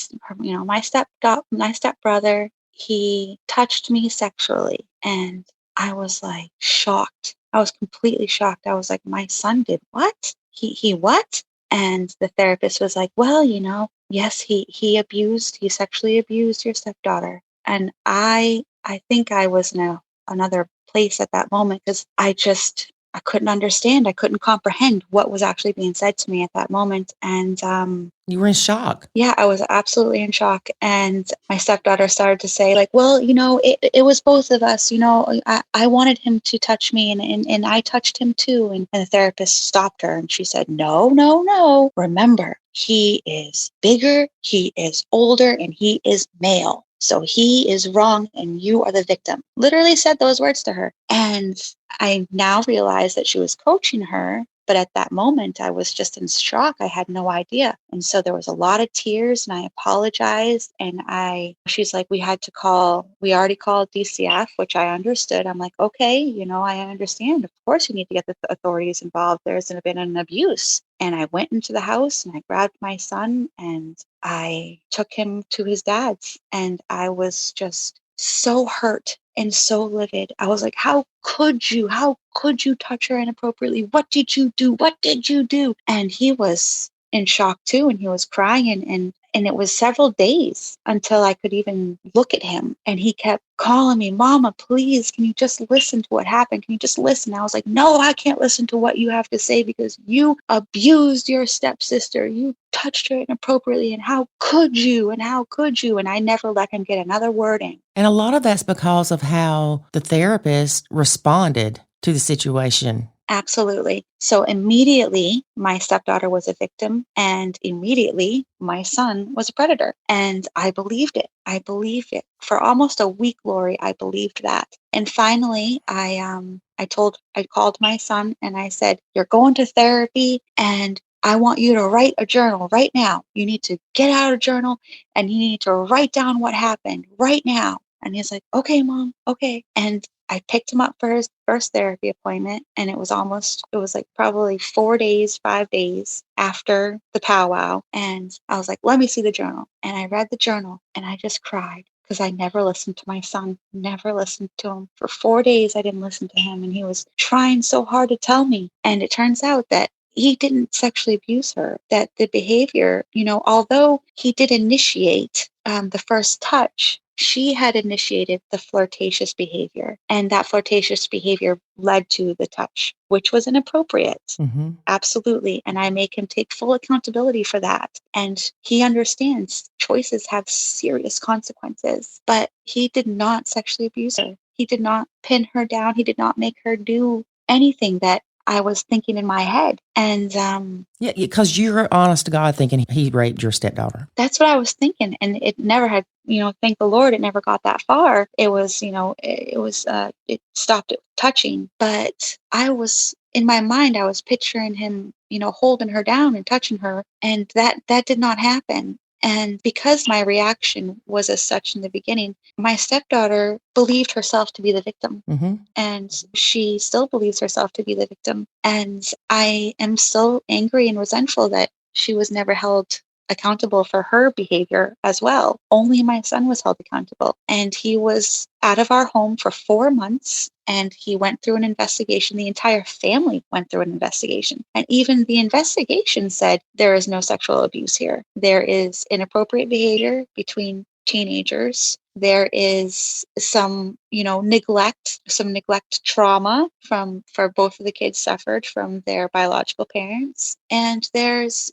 stepbrother, he touched me sexually. And I was like shocked. I was completely shocked. I was like, my son did what? He what? And the therapist was like, well, yes, he sexually abused your stepdaughter. And I think I was in another place at that moment because I couldn't understand. I couldn't comprehend what was actually being said to me at that moment. And You were in shock. yeah, I was absolutely in shock. And my stepdaughter started to say, like, well, it was both of us. I wanted him to touch me and I touched him too. And the therapist stopped her and she said, no, no, no. Remember, he is bigger, he is older, and he is male. So he is wrong and you are the victim. Literally said those words to her. And I now realize that she was coaching her. But at that moment, I was just in shock. I had no idea. And so there was a lot of tears and I apologized. And she's like, we already called DCF, which I understood. I'm like, okay, I understand. Of course, you need to get the authorities involved. There's been an abuse. And I went into the house and I grabbed my son and I took him to his dad's. And I was just so hurt and so livid. I was like, how could you touch her inappropriately? What did you do? What did you do? And he was in shock too. And he was crying and it was several days until I could even look at him. And he kept calling me, Mama, please, can you just listen to what happened? Can you just listen? I was like, no, I can't listen to what you have to say because you abused your stepsister. You touched her inappropriately. And how could you? And how could you? And I never let him get another word in. And a lot of that's because of how the therapist responded to the situation. Absolutely. So immediately my stepdaughter was a victim and immediately my son was a predator. And I believed it. I believed it. For almost a week, Lori, I believed that. And finally, I called my son and I said, you're going to therapy and I want you to write a journal right now. You need to get out a journal and you need to write down what happened right now. And he's like, okay, Mom, okay. And I picked him up for his first therapy appointment and it was like probably 5 days after the powwow. And I was like, let me see the journal. And I read the journal and I just cried because I never listened to my son, never listened to him. For 4 days, I didn't listen to him and he was trying so hard to tell me. And it turns out that he didn't sexually abuse her, that the behavior, although he did initiate the first touch, she had initiated the flirtatious behavior, and that flirtatious behavior led to the touch, which was inappropriate. Mm-hmm. Absolutely. And I make him take full accountability for that. And he understands choices have serious consequences, but he did not sexually abuse her. He did not pin her down. He did not make her do anything that I was thinking in my head. And yeah, because you're honest to God thinking he raped your stepdaughter. That's what I was thinking. And it never had, thank the Lord, it never got that far. It was, it stopped at touching. But in my mind, I was picturing him, holding her down and touching her. And that did not happen. And because my reaction was as such in the beginning, my stepdaughter believed herself to be the victim. Mm-hmm. And she still believes herself to be the victim. And I am so angry and resentful that she was never held accountable for her behavior as well. Only my son was held accountable. And he was out of our home for 4 months. And he went through an investigation. The entire family went through an investigation. And even the investigation said there is no sexual abuse here. There is inappropriate behavior between teenagers. There is some, neglect trauma for both of the kids suffered from their biological parents. And there's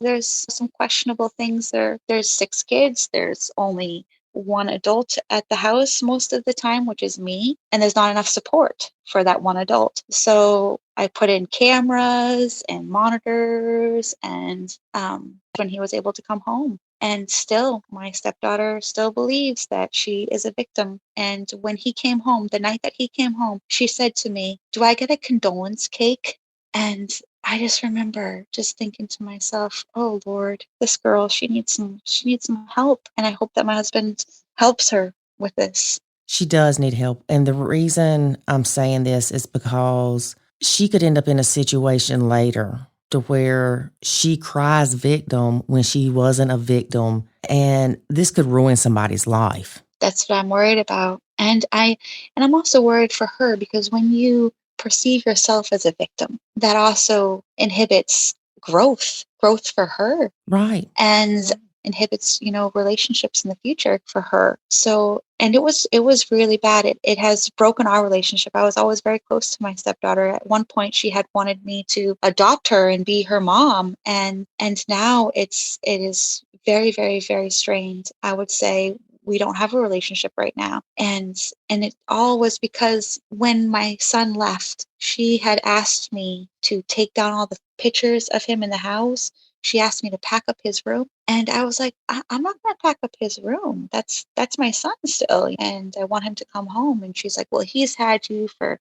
some questionable things there. There's 6 kids. There's only 1 adult at the house most of the time, which is me. And there's not enough support for that 1 adult. So I put in cameras and monitors and when he was able to come home. And still, my stepdaughter still believes that she is a victim. And when he came home, the night that he came home, she said to me, do I get a condolence cake? And I just remember just thinking to myself, oh Lord, this girl, she needs some help. And I hope that my husband helps her with this. She does need help. And the reason I'm saying this is because she could end up in a situation later to where she cries victim when she wasn't a victim, and this could ruin somebody's life. That's what I'm worried about. And I'm also worried for her, because when you perceive yourself as a victim, that also inhibits growth for her. Right. And inhibits, relationships in the future for her. So, and it was really bad. It has broken our relationship. I was always very close to my stepdaughter. At one point, she had wanted me to adopt her and be her mom. And now it is very, very, very strained. I would say we don't have a relationship right now. And it all was because when my son left, she had asked me to take down all the pictures of him in the house. She asked me to pack up his room. And I was like, I'm not going to pack up his room. That's my son still. And I want him to come home. And she's like, well, he's had you for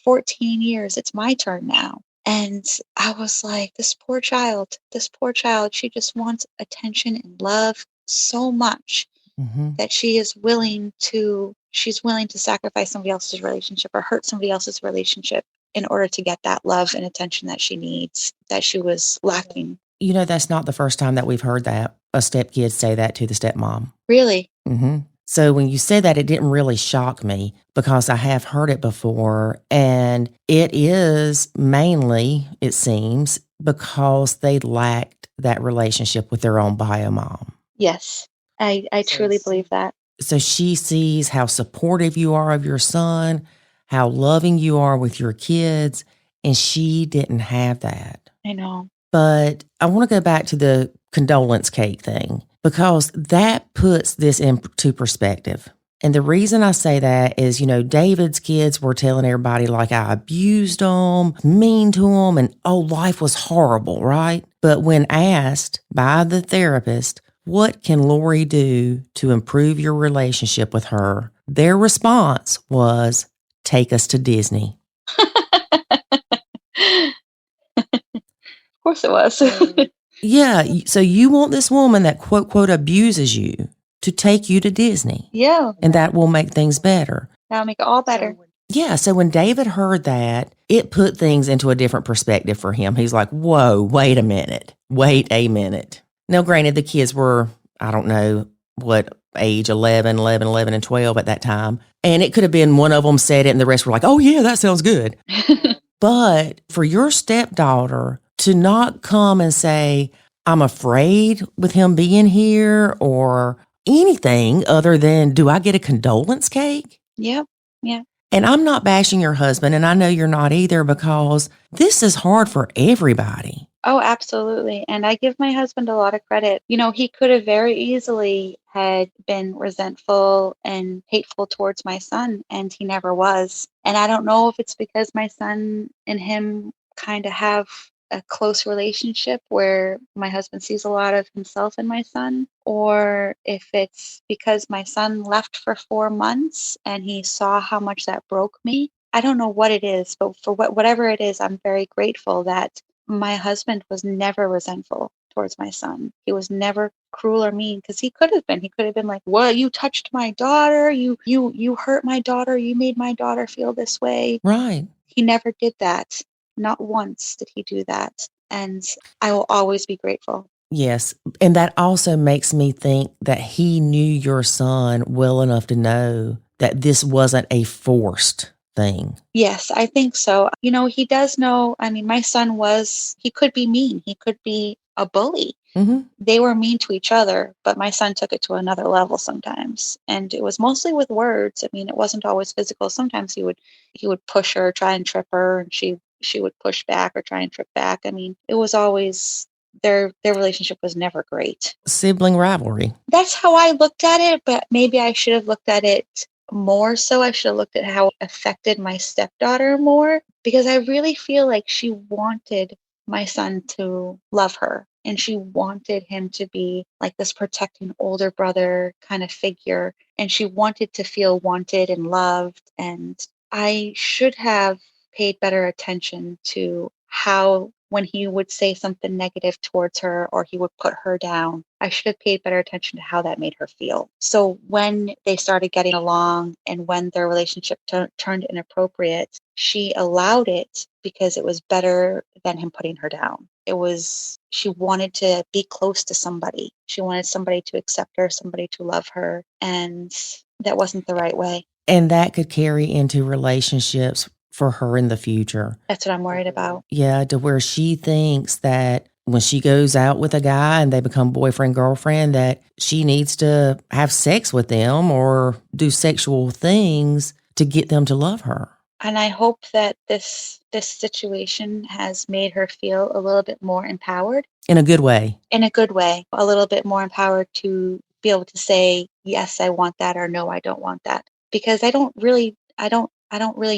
14 years. It's my turn now. And I was like, this poor child, she just wants attention and love so much that she's willing to sacrifice somebody else's relationship or hurt somebody else's relationship in order to get that love and attention that she needs, that she was lacking. That's not the first time that we've heard that a stepkid say that to the stepmom. Really? So when you said that, it didn't really shock me because I have heard it before. And it is mainly, it seems, because they lacked that relationship with their own bio mom. Yes, I truly believe that. So she sees how supportive you are of your son, how loving you are with your kids, and she didn't have that. I know. But I want to go back to the condolence cake thing because that puts this into perspective. And the reason I say that is, David's kids were telling everybody like I abused them, mean to them, and life was horrible, right? But when asked by the therapist, what can Lori do to improve your relationship with her? Their response was, take us to Disney. Of course it was. Yeah. So you want this woman that quote, quote, abuses you to take you to Disney. Yeah. And that will make things better. That'll make it all better. Yeah. So when David heard that, it put things into a different perspective for him. He's like, whoa, wait a minute. Now, granted, the kids were, I don't know what age, 11, and 12 at that time. And it could have been one of them said it and the rest were like, oh, yeah, that sounds good. But for your stepdaughter to not come and say, I'm afraid with him being here or anything other than, do I get a condolence cake? Yep. Yeah. And I'm not bashing your husband, and I know you're not either, because this is hard for everybody. Oh, absolutely. And I give my husband a lot of credit. He could have very easily had been resentful and hateful towards my son, and he never was. And I don't know if it's because my son and him kind of have a close relationship where my husband sees a lot of himself in my son, or if it's because my son left for 4 months and he saw how much that broke me. I don't know what it is, but for whatever it is, I'm very grateful that my husband was never resentful towards my son. He was never cruel or mean, because he could have been. He could have been like, well, you touched my daughter. You hurt my daughter. You made my daughter feel this way. Right. He never did that. Not once did he do that. And I will always be grateful. Yes. And that also makes me think that he knew your son well enough to know that this wasn't a forced thing. Yes, I think so. He does know. I mean, my son he could be mean. He could be a bully. Mm-hmm. They were mean to each other, but my son took it to another level sometimes. And it was mostly with words. I mean, it wasn't always physical. Sometimes he would push her, try and trip her, and she would push back or try and trip back. I mean, it was always, their relationship was never great. Sibling rivalry. That's how I looked at it, but maybe I should have looked at it more so. I should have looked at how it affected my stepdaughter more, because I really feel like she wanted my son to love her, and she wanted him to be like this protecting older brother kind of figure, and she wanted to feel wanted and loved. And I should have paid better attention to how, when he would say something negative towards her or he would put her down, I should have paid better attention to how that made her feel. So when they started getting along and when their relationship turned inappropriate, she allowed it because it was better than him putting her down. She wanted to be close to somebody. She wanted somebody to accept her, somebody to love her. And that wasn't the right way. And that could carry into relationships for her in the future. That's what I'm worried about. Yeah, to where she thinks that when she goes out with a guy and they become boyfriend, girlfriend, that she needs to have sex with them or do sexual things to get them to love her. And I hope that this situation has made her feel a little bit more empowered. In a good way. In a good way. A little bit more empowered to be able to say, yes, I want that, or no, I don't want that. Because I don't really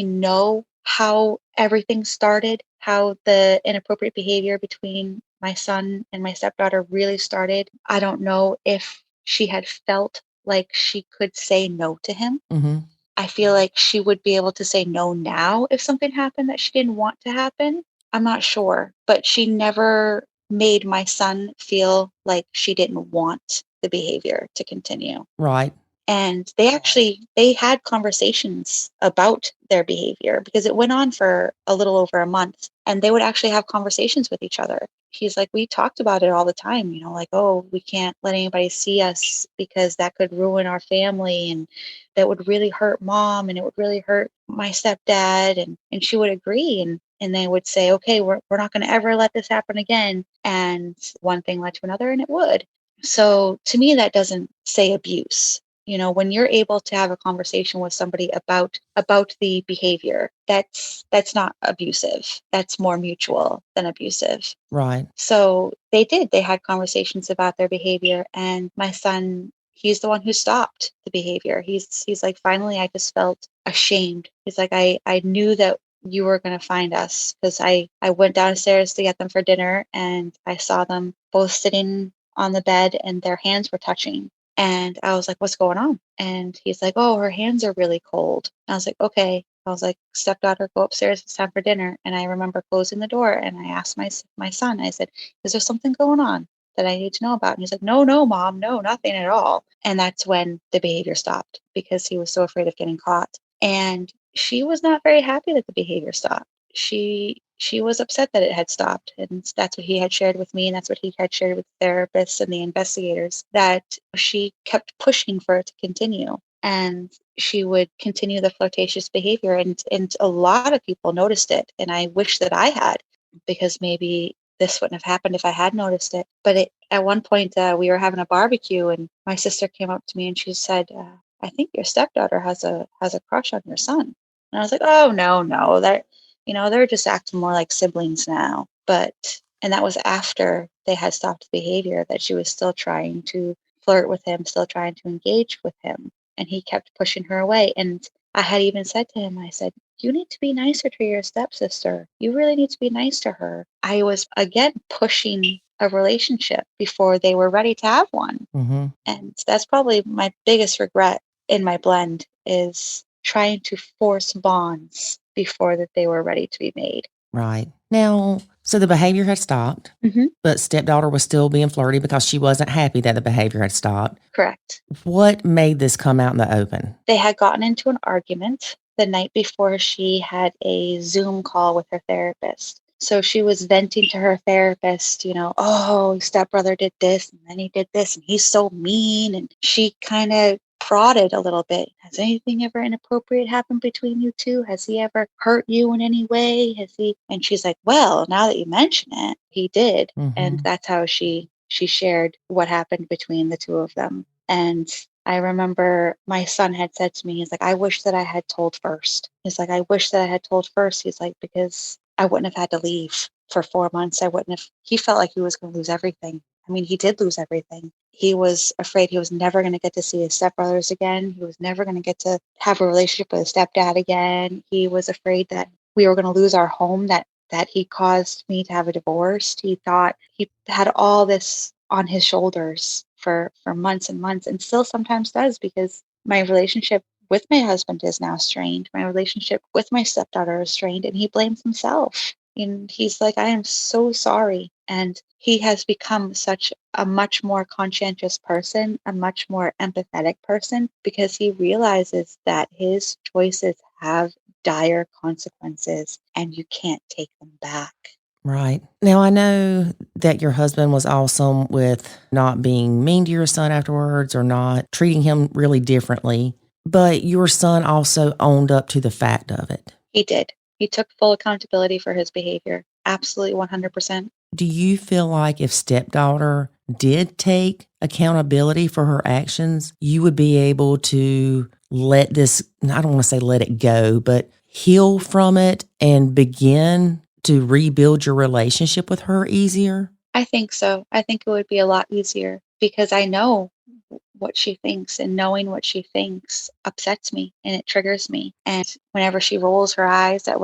know how everything started, how the inappropriate behavior between my son and my stepdaughter really started. I don't know if she had felt like she could say no to him. Mm-hmm. I feel like she would be able to say no now if something happened that she didn't want to happen. I'm not sure, but she never made my son feel like she didn't want the behavior to continue. Right. And they had conversations about their behavior because it went on for a little over a month, and they would actually have conversations with each other. He's like, we talked about it all the time, like, oh, we can't let anybody see us because that could ruin our family, and that would really hurt mom, and it would really hurt my stepdad. And she would agree. And they would say, okay, we're not going to ever let this happen again. And one thing led to another, and it would. So to me, that doesn't say abuse. When you're able to have a conversation with somebody about the behavior, that's not abusive. That's more mutual than abusive. Right. So they had conversations about their behavior, and my son, he's the one who stopped the behavior. He's like, finally, I just felt ashamed. He's like, I knew that you were going to find us, because I went downstairs to get them for dinner, and I saw them both sitting on the bed and their hands were touching. And I was like, what's going on? And he's like, oh, her hands are really cold. And I was like, okay. I was like, stepdaughter, go upstairs. It's time for dinner. And I remember closing the door, and I asked my son, I said, is there something going on that I need to know about? And he's like, no, Mom, no, nothing at all. And that's when the behavior stopped, because he was so afraid of getting caught. And she was not very happy that the behavior stopped. She was upset that it had stopped. And that's what he had shared with me. And that's what he had shared with therapists and the investigators, that she kept pushing for it to continue. And she would continue the flirtatious behavior. And a lot of people noticed it. And I wish that I had, because maybe this wouldn't have happened if I had noticed it. But at one point, we were having a barbecue, and my sister came up to me and she said, I think your stepdaughter has a crush on your son. And I was like, oh, no, they're just acting more like siblings now. And that was after they had stopped the behavior, that she was still trying to flirt with him, still trying to engage with him. And he kept pushing her away. And I had even said to him, I said, you need to be nicer to your stepsister. You really need to be nice to her. I was, again, pushing a relationship before they were ready to have one. Mm-hmm. And that's probably my biggest regret in my blend, is trying to force bonds before that they were ready to be made. Right. Now, so the behavior had stopped, Mm-hmm. but stepdaughter was still being flirty because she wasn't happy that the behavior had stopped. Correct. What made this come out in the open? They had gotten into an argument the night before she had a Zoom call with her therapist. So she was venting to her therapist, oh, stepbrother did this, and then he did this, and he's so mean. And she kind of prodded a little bit. Has anything ever inappropriate happened between you two? Has he ever hurt you in any way? And she's like, well, now that you mention it, he did. Mm-hmm. And that's how she shared what happened between the two of them. And I remember my son had said to me, he's like, I wish that I had told first. He's like, I wish that I had told first. He's like, because I wouldn't have had to leave for 4 months. He felt like he was going to lose everything. I mean, he did lose everything. He was afraid he was never going to get to see his stepbrothers again. He was never going to get to have a relationship with his stepdad again. He was afraid that we were going to lose our home, that he caused me to have a divorce. He thought he had all this on his shoulders for months and months, and still sometimes does, because my relationship with my husband is now strained. My relationship with my stepdaughter is strained, and he blames himself. And he's like, I am so sorry. And he has become such a much more conscientious person, a much more empathetic person, because he realizes that his choices have dire consequences and you can't take them back. Right. Now, I know that your husband was awesome with not being mean to your son afterwards or not treating him really differently, but your son also owned up to the fact of it. He did. He took full accountability for his behavior. Absolutely 100%. Do you feel like if stepdaughter did take accountability for her actions, you would be able to let this, I don't want to say let it go, but heal from it and begin to rebuild your relationship with her easier? I think so. I think it would be a lot easier because I know what she thinks, and knowing what she thinks upsets me and it triggers me. And whenever she rolls her eyes at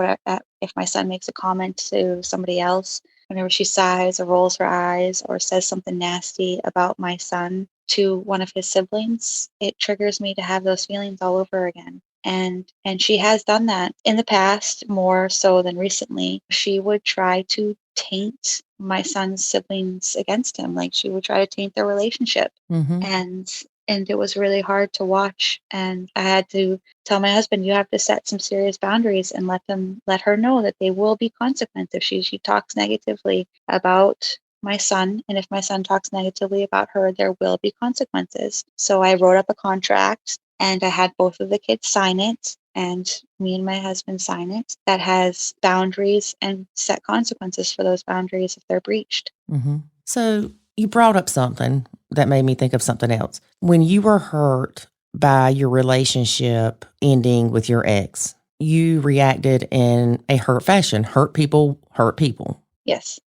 if my son makes a comment to somebody else, whenever she sighs or rolls her eyes or says something nasty about my son to one of his siblings, it triggers me to have those feelings all over again. And she has done that in the past, more so than recently. She would try to taint my son's siblings against him. Like, she would try to taint their relationship. Mm-hmm. And it was really hard to watch. And I had to tell my husband, you have to set some serious boundaries and let her know that they will be consequences if she talks negatively about my son. And if my son talks negatively about her, there will be consequences. So I wrote up a contract and I had both of the kids sign it, and me and my husband sign it, that has boundaries and set consequences for those boundaries if they're breached. Mm-hmm. So you brought up something that made me think of something else. When you were hurt by your relationship ending with your ex, you reacted in a hurt fashion. Hurt people hurt people. Yes.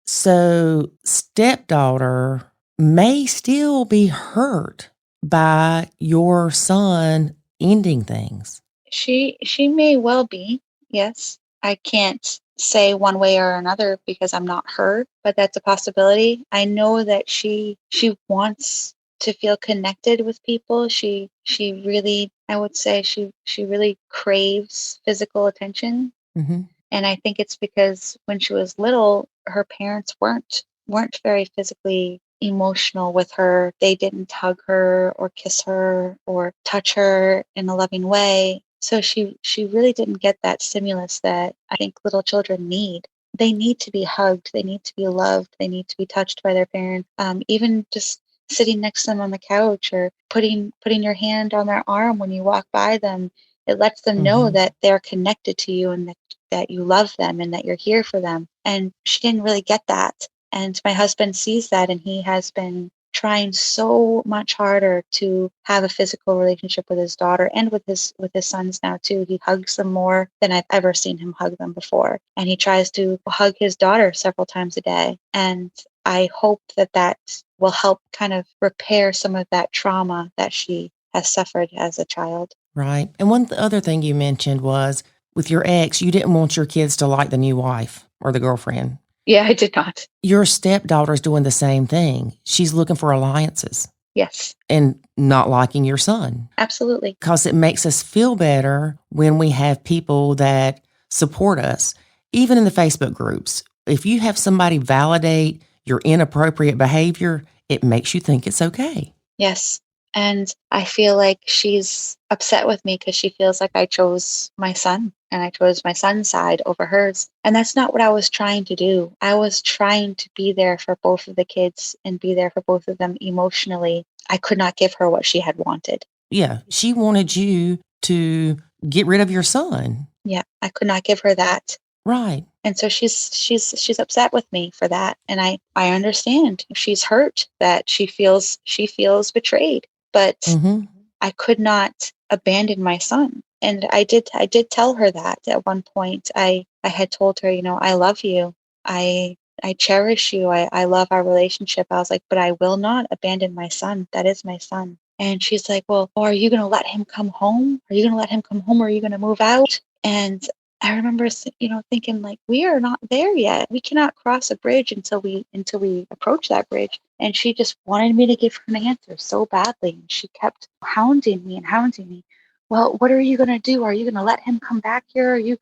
So stepdaughter may still be hurt by your son ending things. She may well be. Yes. I can't say one way or another because I'm not her, but that's a possibility. I know that she wants to feel connected with people. She really, I would say she really craves physical attention. Mm-hmm. And I think it's because when she was little, her parents weren't very physically emotional with her. They didn't hug her or kiss her or touch her in a loving way. So she really didn't get that stimulus that I think little children need. They need to be hugged. They need to be loved. They need to be touched by their parents. Even just sitting next to them on the couch or putting your hand on their arm when you walk by them, it lets them know that they're connected to you and that you love them and that you're here for them. And she didn't really get that. And my husband sees that, and he has been trying so much harder to have a physical relationship with his daughter and with his sons now too. He hugs them more than I've ever seen him hug them before. And he tries to hug his daughter several times a day. And I hope that will help kind of repair some of that trauma that she has suffered as a child. Right. And one other thing you mentioned was with your ex, you didn't want your kids to like the new wife or the girlfriend. Yeah, I did not. Your stepdaughter's doing the same thing. She's looking for alliances. Yes. And not liking your son. Absolutely. Because it makes us feel better when we have people that support us, even in the Facebook groups. If you have somebody validate your inappropriate behavior, it makes you think it's okay. Yes. And I feel like she's upset with me because she feels like I chose my son and I chose my son's side over hers. And that's not what I was trying to do. I was trying to be there for both of the kids and be there for both of them emotionally. I could not give her what she had wanted. Yeah. She wanted you to get rid of your son. Yeah. I could not give her that. Right. And so she's upset with me for that. And I understand. She's hurt that she feels betrayed. But I could not abandon my son. And I did tell her that at one point. I had told her, I love you. I cherish you. I love our relationship. I was like, but I will not abandon my son. That is my son. And she's like, well, are you going to let him come home? Are you going to let him come home? Or are you going to move out? And I remember, thinking like, we are not there yet. We cannot cross a bridge until we approach that bridge. And she just wanted me to give her an answer so badly. And she kept hounding me. Well, what are you going to do? Are you going to let him come back here? Are you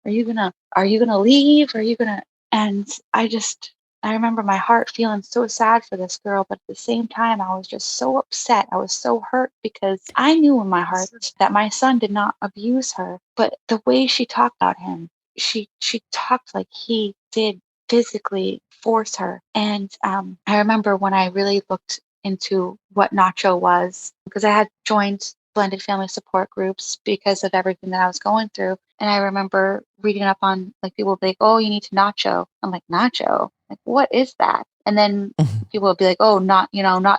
Are you gonna leave? Are you gonna? And I remember my heart feeling so sad for this girl, but at the same time, I was just so upset. I was so hurt because I knew in my heart that my son did not abuse her, but the way she talked about him, she talked like he did physically force her. And I remember when I really looked into what Nacho was, because I had joined blended family support groups because of everything that I was going through. And I remember reading up on, like, people would be like, oh, you need to Nacho. I'm like, Nacho? Like, what is that? And then people would be like, oh, not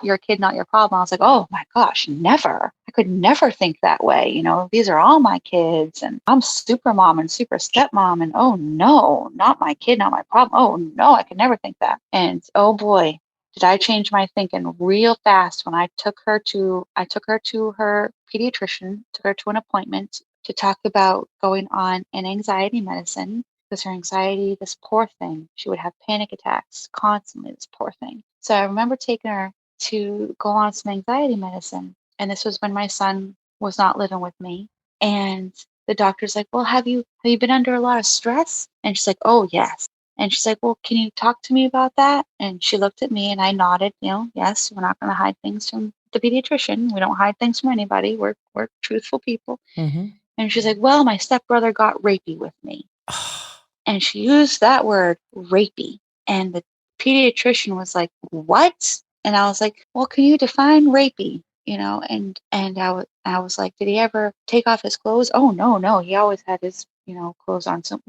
your kid, not your problem. I was like, oh my gosh, never. I could never think that way. These are all my kids and I'm super mom and super stepmom. And oh no, not my kid, not my problem. Oh no, I could never think that. And oh boy, did I change my thinking real fast when I took her to her pediatrician, took her to an appointment to talk about going on an anxiety medicine. Because her anxiety, this poor thing, she would have panic attacks constantly, this poor thing. So I remember taking her to go on some anxiety medicine. And this was when my son was not living with me. And the doctor's like, well, have you been under a lot of stress? And she's like, oh, yes. And she's like, well, can you talk to me about that? And she looked at me and I nodded, yes, we're not going to hide things from the pediatrician. We don't hide things from anybody. We're truthful people. Mm-hmm. And she's like, well, my stepbrother got rapey with me. And she used that word, rapey. And the pediatrician was like, what? And I was like, well, can you define rapey? And I was like, did he ever take off his clothes? Oh, no. He always had his, clothes on. Some,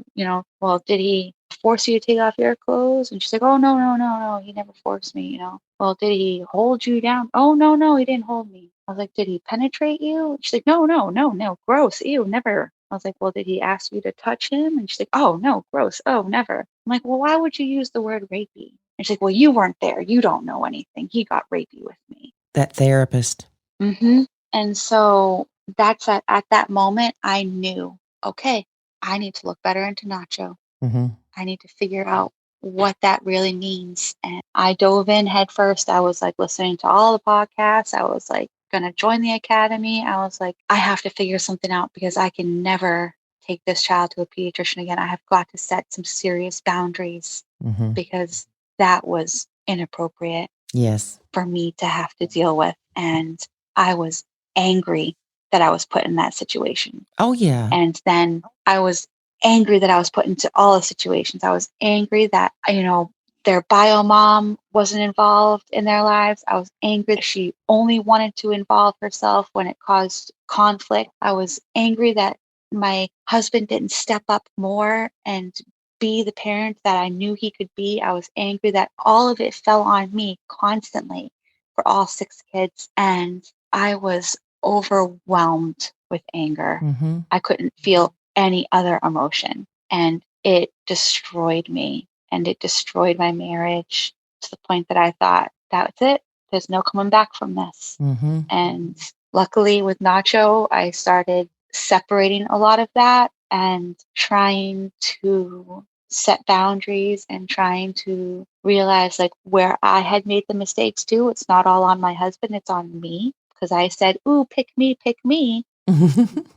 well, did he force you to take off your clothes? And she's like, oh, no. He never forced me, Well, did he hold you down? Oh, no, he didn't hold me. I was like, did he penetrate you? She's like, no, gross, ew, never. I was like, well, did he ask you to touch him? And she's like, oh, no, gross, oh, never. I'm like, well, why would you use the word rapey? And she's like, well, you weren't there. You don't know anything. He got rapey with me. That therapist. Mm-hmm. And so that's at that moment, I knew, okay, I need to look better into Nacho. Mm-hmm. I need to figure out what that really means. And I dove in head first. I was like listening to all the podcasts. I was like going to join the academy. I was like, I have to figure something out because I can never take this child to a pediatrician again. I have got to set some serious boundaries because that was inappropriate. Yes. For me to have to deal with. And I was angry that I was put in that situation. Oh, yeah. And then I was angry that I was put into all the situations. I was angry that, their bio mom wasn't involved in their lives. I was angry that she only wanted to involve herself when it caused conflict. I was angry that my husband didn't step up more and be the parent that I knew he could be. I was angry that all of it fell on me constantly for all 6 kids. And I was overwhelmed with anger. I couldn't feel any other emotion. And it destroyed me. And it destroyed my marriage to the point that I thought, that's it. There's no coming back from this. And luckily with Nacho, I started separating a lot of that and trying to set boundaries and trying to realize like where I had made the mistakes too. It's not all on my husband, it's on me. Because I said, ooh, pick me.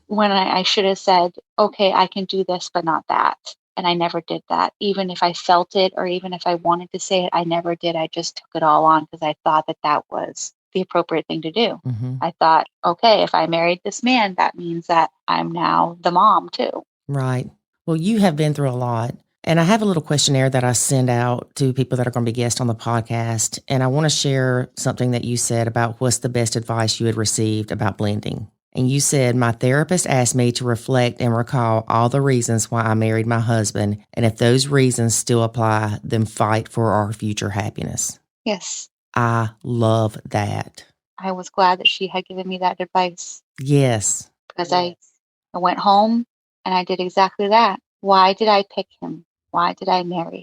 When I should have said, okay, I can do this, but not that. And I never did that. Even if I felt it or even if I wanted to say it, I never did. I just took it all on because I thought that was the appropriate thing to do. I thought, okay, if I married this man, that means that I'm now the mom too. Right. Well, you have been through a lot. And I have a little questionnaire that I send out to people that are going to be guests on the podcast. And I want to share something that you said about what's the best advice you had received about blending. And you said, my therapist asked me to reflect and recall all the reasons why I married my husband. And if those reasons still apply, then fight for our future happiness. Yes. I love that. I was glad that she had given me that advice. Yes. Because I went home and I did exactly that. Why did I pick him? Why did I marry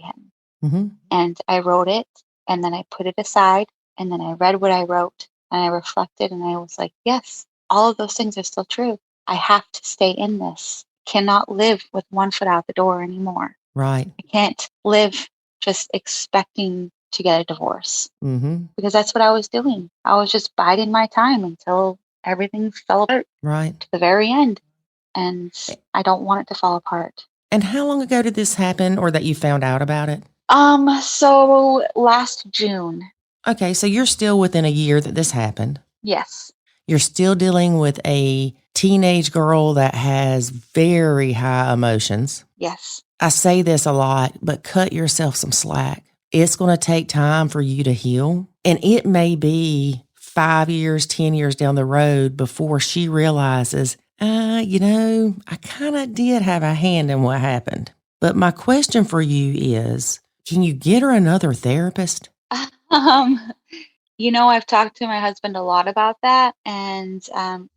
him? And I wrote it and then I put it aside and then I read what I wrote and I reflected and I was like, yes, all of those things are still true. I have to stay in this. Cannot live with one foot out the door anymore. Right. I can't live just expecting to get a divorce because that's what I was doing. I was just biding my time until everything fell apart. Right. To the very end. And I don't want it to fall apart. And how long ago did this happen, or that you found out about it? So last June. Okay, so you're still within a year that this happened. Yes. You're still dealing with a teenage girl that has very high emotions. Yes. I say this a lot, but cut yourself some slack. It's going to take time for you to heal. And it may be 5 years, 10 years down the road before she realizes, I kind of did have a hand in what happened. But my question for you is, can you get her another therapist? I've talked to my husband a lot about that. And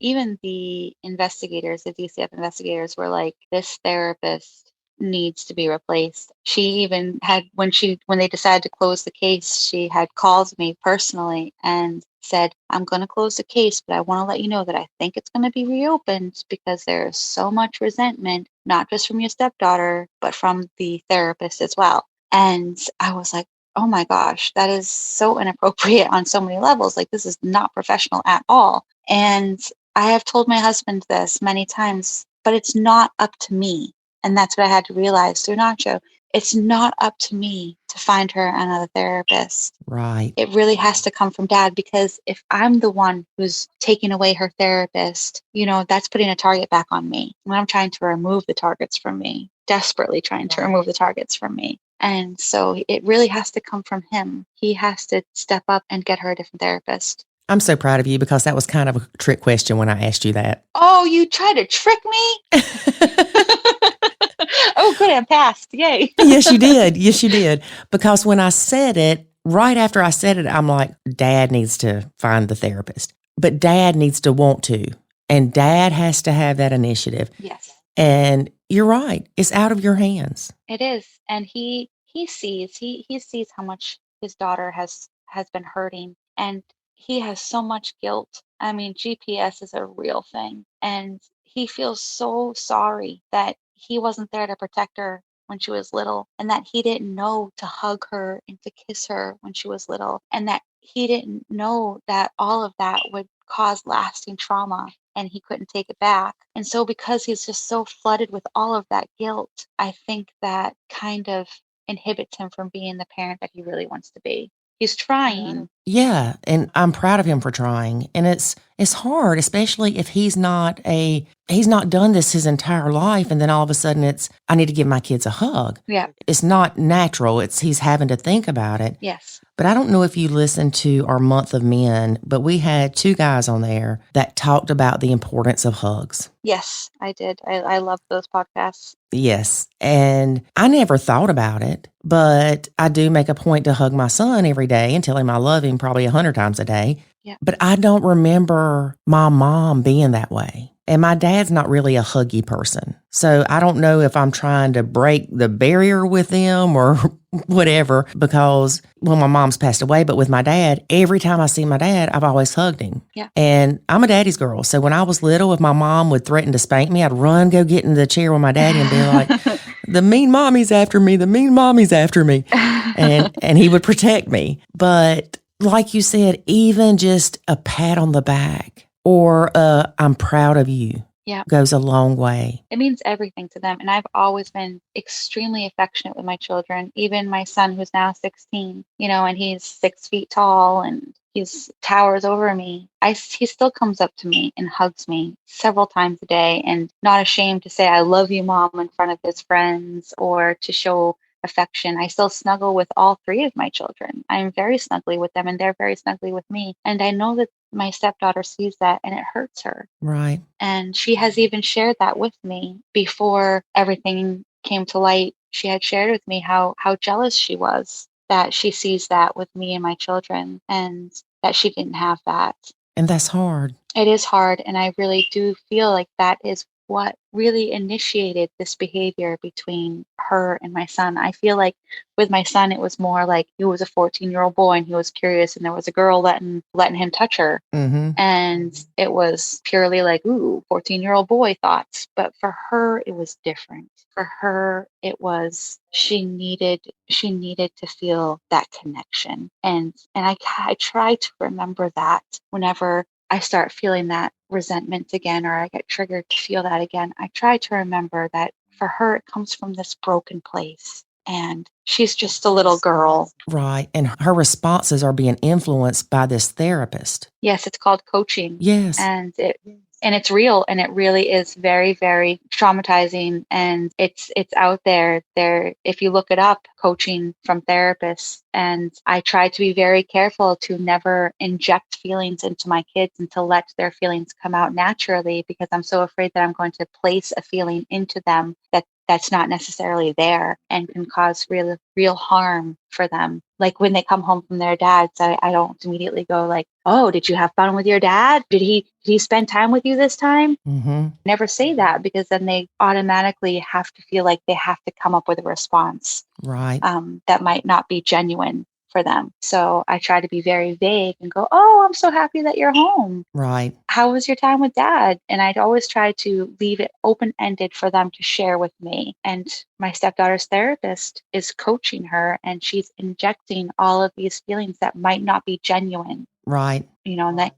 even the investigators, the DCF investigators were like, this therapist needs to be replaced. She even had, when they decided to close the case, she had called me personally and said, I'm going to close the case, but I want to let you know that I think it's going to be reopened because there's so much resentment, not just from your stepdaughter, but from the therapist as well. And I was like, oh my gosh, that is so inappropriate on so many levels. Like, this is not professional at all. And I have told my husband this many times, but it's not up to me. And that's what I had to realize through Nacho. It's not up to me to find her another therapist. Right. It really has to come from Dad, because if I'm the one who's taking away her therapist, that's putting a target back on me. When I'm trying to remove the targets from me, desperately trying to remove the targets from me. And so it really has to come from him. He has to step up and get her a different therapist. I'm so proud of you, because that was kind of a trick question when I asked you that. Oh, you tried to trick me? Oh, good. I passed. Yay. Yes, you did. Yes, you did. Because when I said it, right after I said it, I'm like, Dad needs to find the therapist. But Dad needs to want to. And Dad has to have that initiative. Yes. And you're right. It's out of your hands. It is. And he sees how much his daughter has been hurting. And he has so much guilt. I mean, GPS is a real thing. And he feels so sorry that he wasn't there to protect her when she was little, and that he didn't know to hug her and to kiss her when she was little, and that he didn't know that all of that would cause lasting trauma and he couldn't take it back. And so because he's just so flooded with all of that guilt, I think that kind of inhibits him from being the parent that he really wants to be. He's trying. Yeah, and I'm proud of him for trying. And it's hard, especially if he's not done this his entire life, and then all of a sudden it's, I need to give my kids a hug. Yeah. It's not natural. He's having to think about it. Yes. But I don't know if you listened to our Month of Men, but we had 2 guys on there that talked about the importance of hugs. Yes, I did. I love those podcasts. Yes. And I never thought about it, but I do make a point to hug my son every day and tell him I love him probably 100 times a day. Yeah. But I don't remember my mom being that way. And my dad's not really a huggy person. So I don't know if I'm trying to break the barrier with them or whatever, because, well, my mom's passed away, but with my dad, every time I see my dad, I've always hugged him. Yeah. And I'm a daddy's girl. So when I was little, if my mom would threaten to spank me, I'd run, go get in the chair with my daddy and be like, the mean mommy's after me. The mean mommy's after me. And he would protect me. But like you said, even just a pat on the back or I'm proud of you goes a long way. It means everything to them. And I've always been extremely affectionate with my children, even my son, who's now 16, and he's 6 feet tall and he's towers over me. He still comes up to me and hugs me several times a day, and not ashamed to say, I love you, Mom, in front of his friends or to show affection. I still snuggle with all 3 of my children. I'm very snuggly with them and they're very snuggly with me. And I know that my stepdaughter sees that and it hurts her. Right. And she has even shared that with me before everything came to light. She had shared with me how jealous she was that she sees that with me and my children, and that she didn't have that. And that's hard. It is hard. And I really do feel like that is what really initiated this behavior between her and my son. I feel like with my son, it was more like he was a 14-year-old boy and he was curious, and there was a girl letting him touch her. Mm-hmm. And it was purely like, ooh, 14-year-old boy thoughts. But for her, it was different. For her, it was, she needed to feel that connection. And I try to remember that whenever I start feeling that resentment again, or I get triggered to feel that again. I try to remember that for her, it comes from this broken place. And she's just a little girl. Right. And her responses are being influenced by this therapist. Yes, it's called coaching. Yes. And it's real, and it really is very, very traumatizing, and it's out there. If you look it up, coaching from therapists, and I try to be very careful to never inject feelings into my kids and to let their feelings come out naturally, because I'm so afraid that I'm going to place a feeling into them that's not necessarily there and can cause real harm for them. Like when they come home from their dads, I don't immediately go like, oh, did you have fun with your dad? Did he spend time with you this time? Mm-hmm. Never say that, because then they automatically have to feel like they have to come up with a response, Right. that might not be genuine for them. So I try to be very vague and go, oh, I'm so happy that you're home. Right. How was your time with dad? And I'd always try to leave it open-ended for them to share with me. And my stepdaughter's therapist is coaching her, and she's injecting all of these feelings that might not be genuine. Right.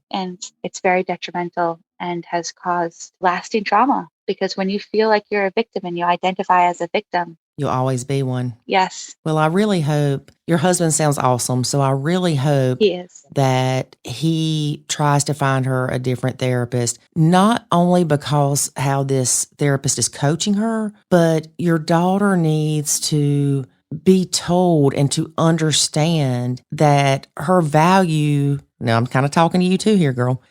And it's very detrimental and has caused lasting trauma, because when you feel like you're a victim and you identify as a victim, You'll always be one. yes, Well, I really hope your husband sounds awesome. So I really hope he is. that he tries to find her a different therapist, not only because how this therapist is coaching her, but your daughter needs to be told and to understand that her value, now I'm kind of talking to you too here, girl,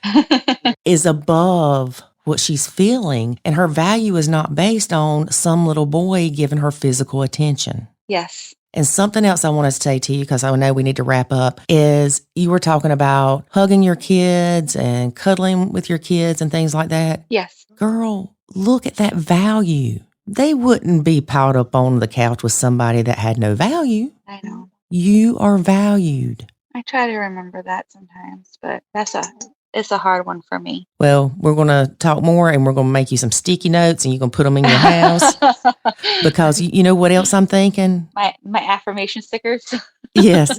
is above what she's feeling. And her value is not based on some little boy giving her physical attention. Yes. And something else I want to say to you, because I know we need to wrap up, is you were talking about hugging your kids and cuddling with your kids and things like that. Yes. Girl, look at that value. They wouldn't be piled up on the couch with somebody that had no value. I know. You are valued. I try to remember that sometimes, but it's a hard one for me. Well, we're going to talk more, and we're going to make you some sticky notes, and you're going to put them in your house. Because you know what else I'm thinking? My affirmation stickers. Yes.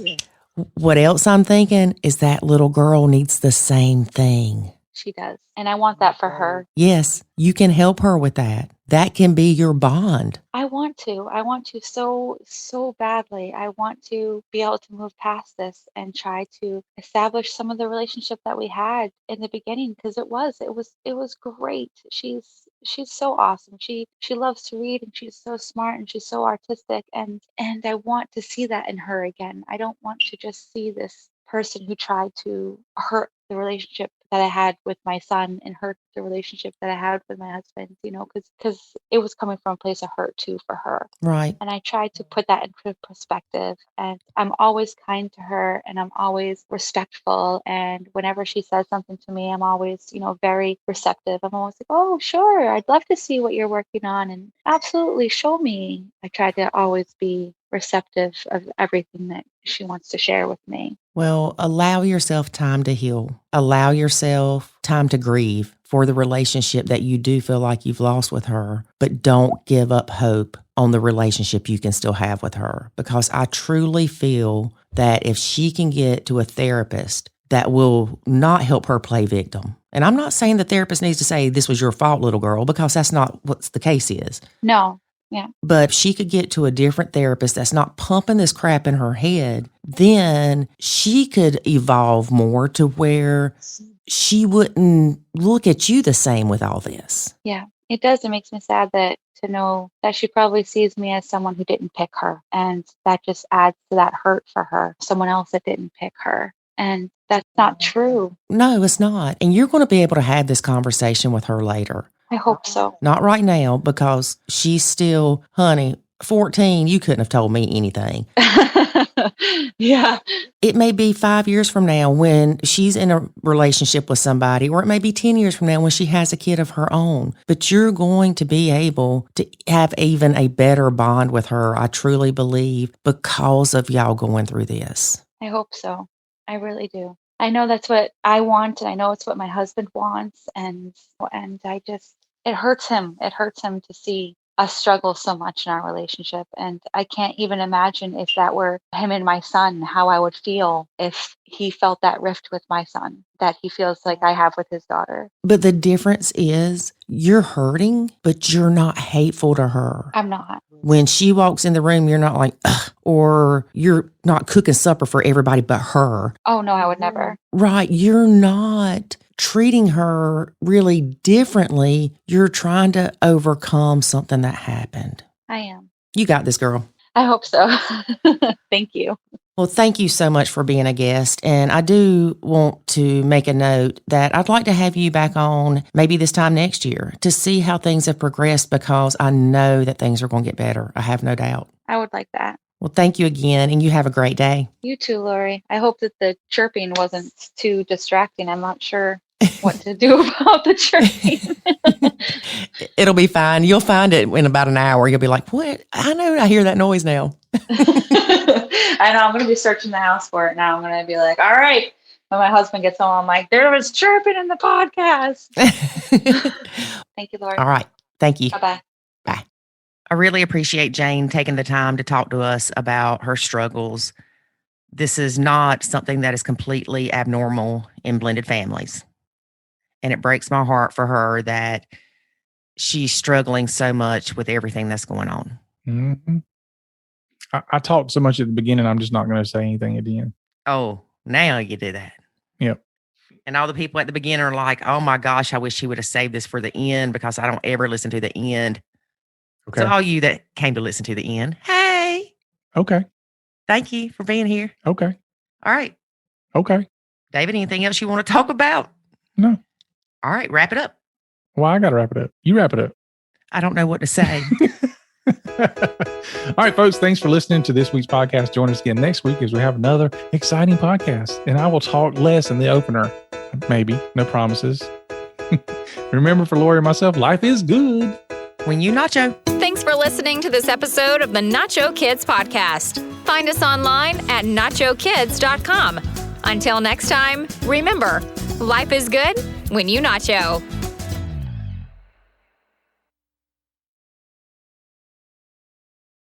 What else I'm thinking is that little girl needs the same thing. She does. And I want that for her. Yes, you can help her with that. That can be your bond. I want to so badly. I want to be able to move past this and try to establish some of the relationship that we had in the beginning, because it was great. She's so awesome. She loves to read, and she's so smart, and she's so artistic, and I want to see that in her again. I don't want to just see this person who tried to hurt the relationship that I had with my son and hurt the relationship that I had with my husband, because it was coming from a place of hurt too for her. Right. And I tried to put that into perspective, and I'm always kind to her, and I'm always respectful. And whenever she says something to me, I'm always, very receptive. I'm always like, oh, sure, I'd love to see what you're working on, and absolutely show me. I try to always be receptive of everything that she wants to share with me. Well, allow yourself time to heal. Allow yourself time to grieve for the relationship that you do feel like you've lost with her, but don't give up hope on the relationship you can still have with her. Because I truly feel that if she can get to a therapist that will not help her play victim. And I'm not saying the therapist needs to say, this was your fault, little girl, because that's not what the case is. No. Yeah. But if she could get to a different therapist that's not pumping this crap in her head, then she could evolve more to where she wouldn't look at you the same with all this. Yeah, it does. It makes me sad to know that she probably sees me as someone who didn't pick her. And that just adds to that hurt for her, someone else that didn't pick her. And that's not true. No, it's not. And you're going to be able to have this conversation with her later. I hope so. Not right now, because she's still, honey, 14, you couldn't have told me anything. Yeah. It may be 5 years from now when she's in a relationship with somebody, or it may be 10 years from now when she has a kid of her own. But you're going to be able to have even a better bond with her, I truly believe, because of y'all going through this. I hope so. I really do. I know that's what I want, and I know it's what my husband wants, and I just, it hurts him. It hurts him to see a struggle so much in our relationship. And I can't even imagine if that were him and my son, how I would feel if he felt that rift with my son that he feels like I have with his daughter. But the difference is you're hurting, but you're not hateful to her. I'm not. When she walks in the room, you're not like, ugh, or you're not cooking supper for everybody but her. Oh, no, I would never. Right. You're not treating her really differently. You're trying to overcome something that happened. I am. You got this, girl. I hope so. Thank you. Well, thank you so much for being a guest. And I do want to make a note that I'd like to have you back on maybe this time next year to see how things have progressed, because I know that things are going to get better. I have no doubt. I would like that. Well, thank you again, and you have a great day. You too, Lori. I hope that the chirping wasn't too distracting. I'm not sure what to do about the chirping. It'll be fine. You'll find it in about an hour. You'll be like, what? I know I hear that noise now. I know. I'm going to be searching the house for it now. I'm going to be like, all right. When my husband gets home, I'm like, there was chirping in the podcast. Thank you, Lori. All right. Thank you. Bye-bye. Bye. I really appreciate Jane taking the time to talk to us about her struggles. This is not something that is completely abnormal in blended families. And it breaks my heart for her that she's struggling so much with everything that's going on. Mm-hmm. I talked so much at the beginning, I'm just not going to say anything at the end. Oh, now you did that. Yep. And all the people at the beginning are like, oh my gosh, I wish he would have saved this for the end, because I don't ever listen to the end. Okay. So all you that came to listen to the end, hey. Okay. Thank you for being here. Okay. All right. Okay. David, anything else you want to talk about? No. All right, wrap it up. Well, I got to wrap it up. You wrap it up. I don't know what to say. All right, folks, thanks for listening to this week's podcast. Join us again next week as we have another exciting podcast. And I will talk less in the opener. Maybe. No promises. Remember, for Lori and myself, life is good when you nacho. Thanks for listening to this episode of the Nacho Kids Podcast. Find us online at nachokids.com. Until next time, remember, life is good when you nacho.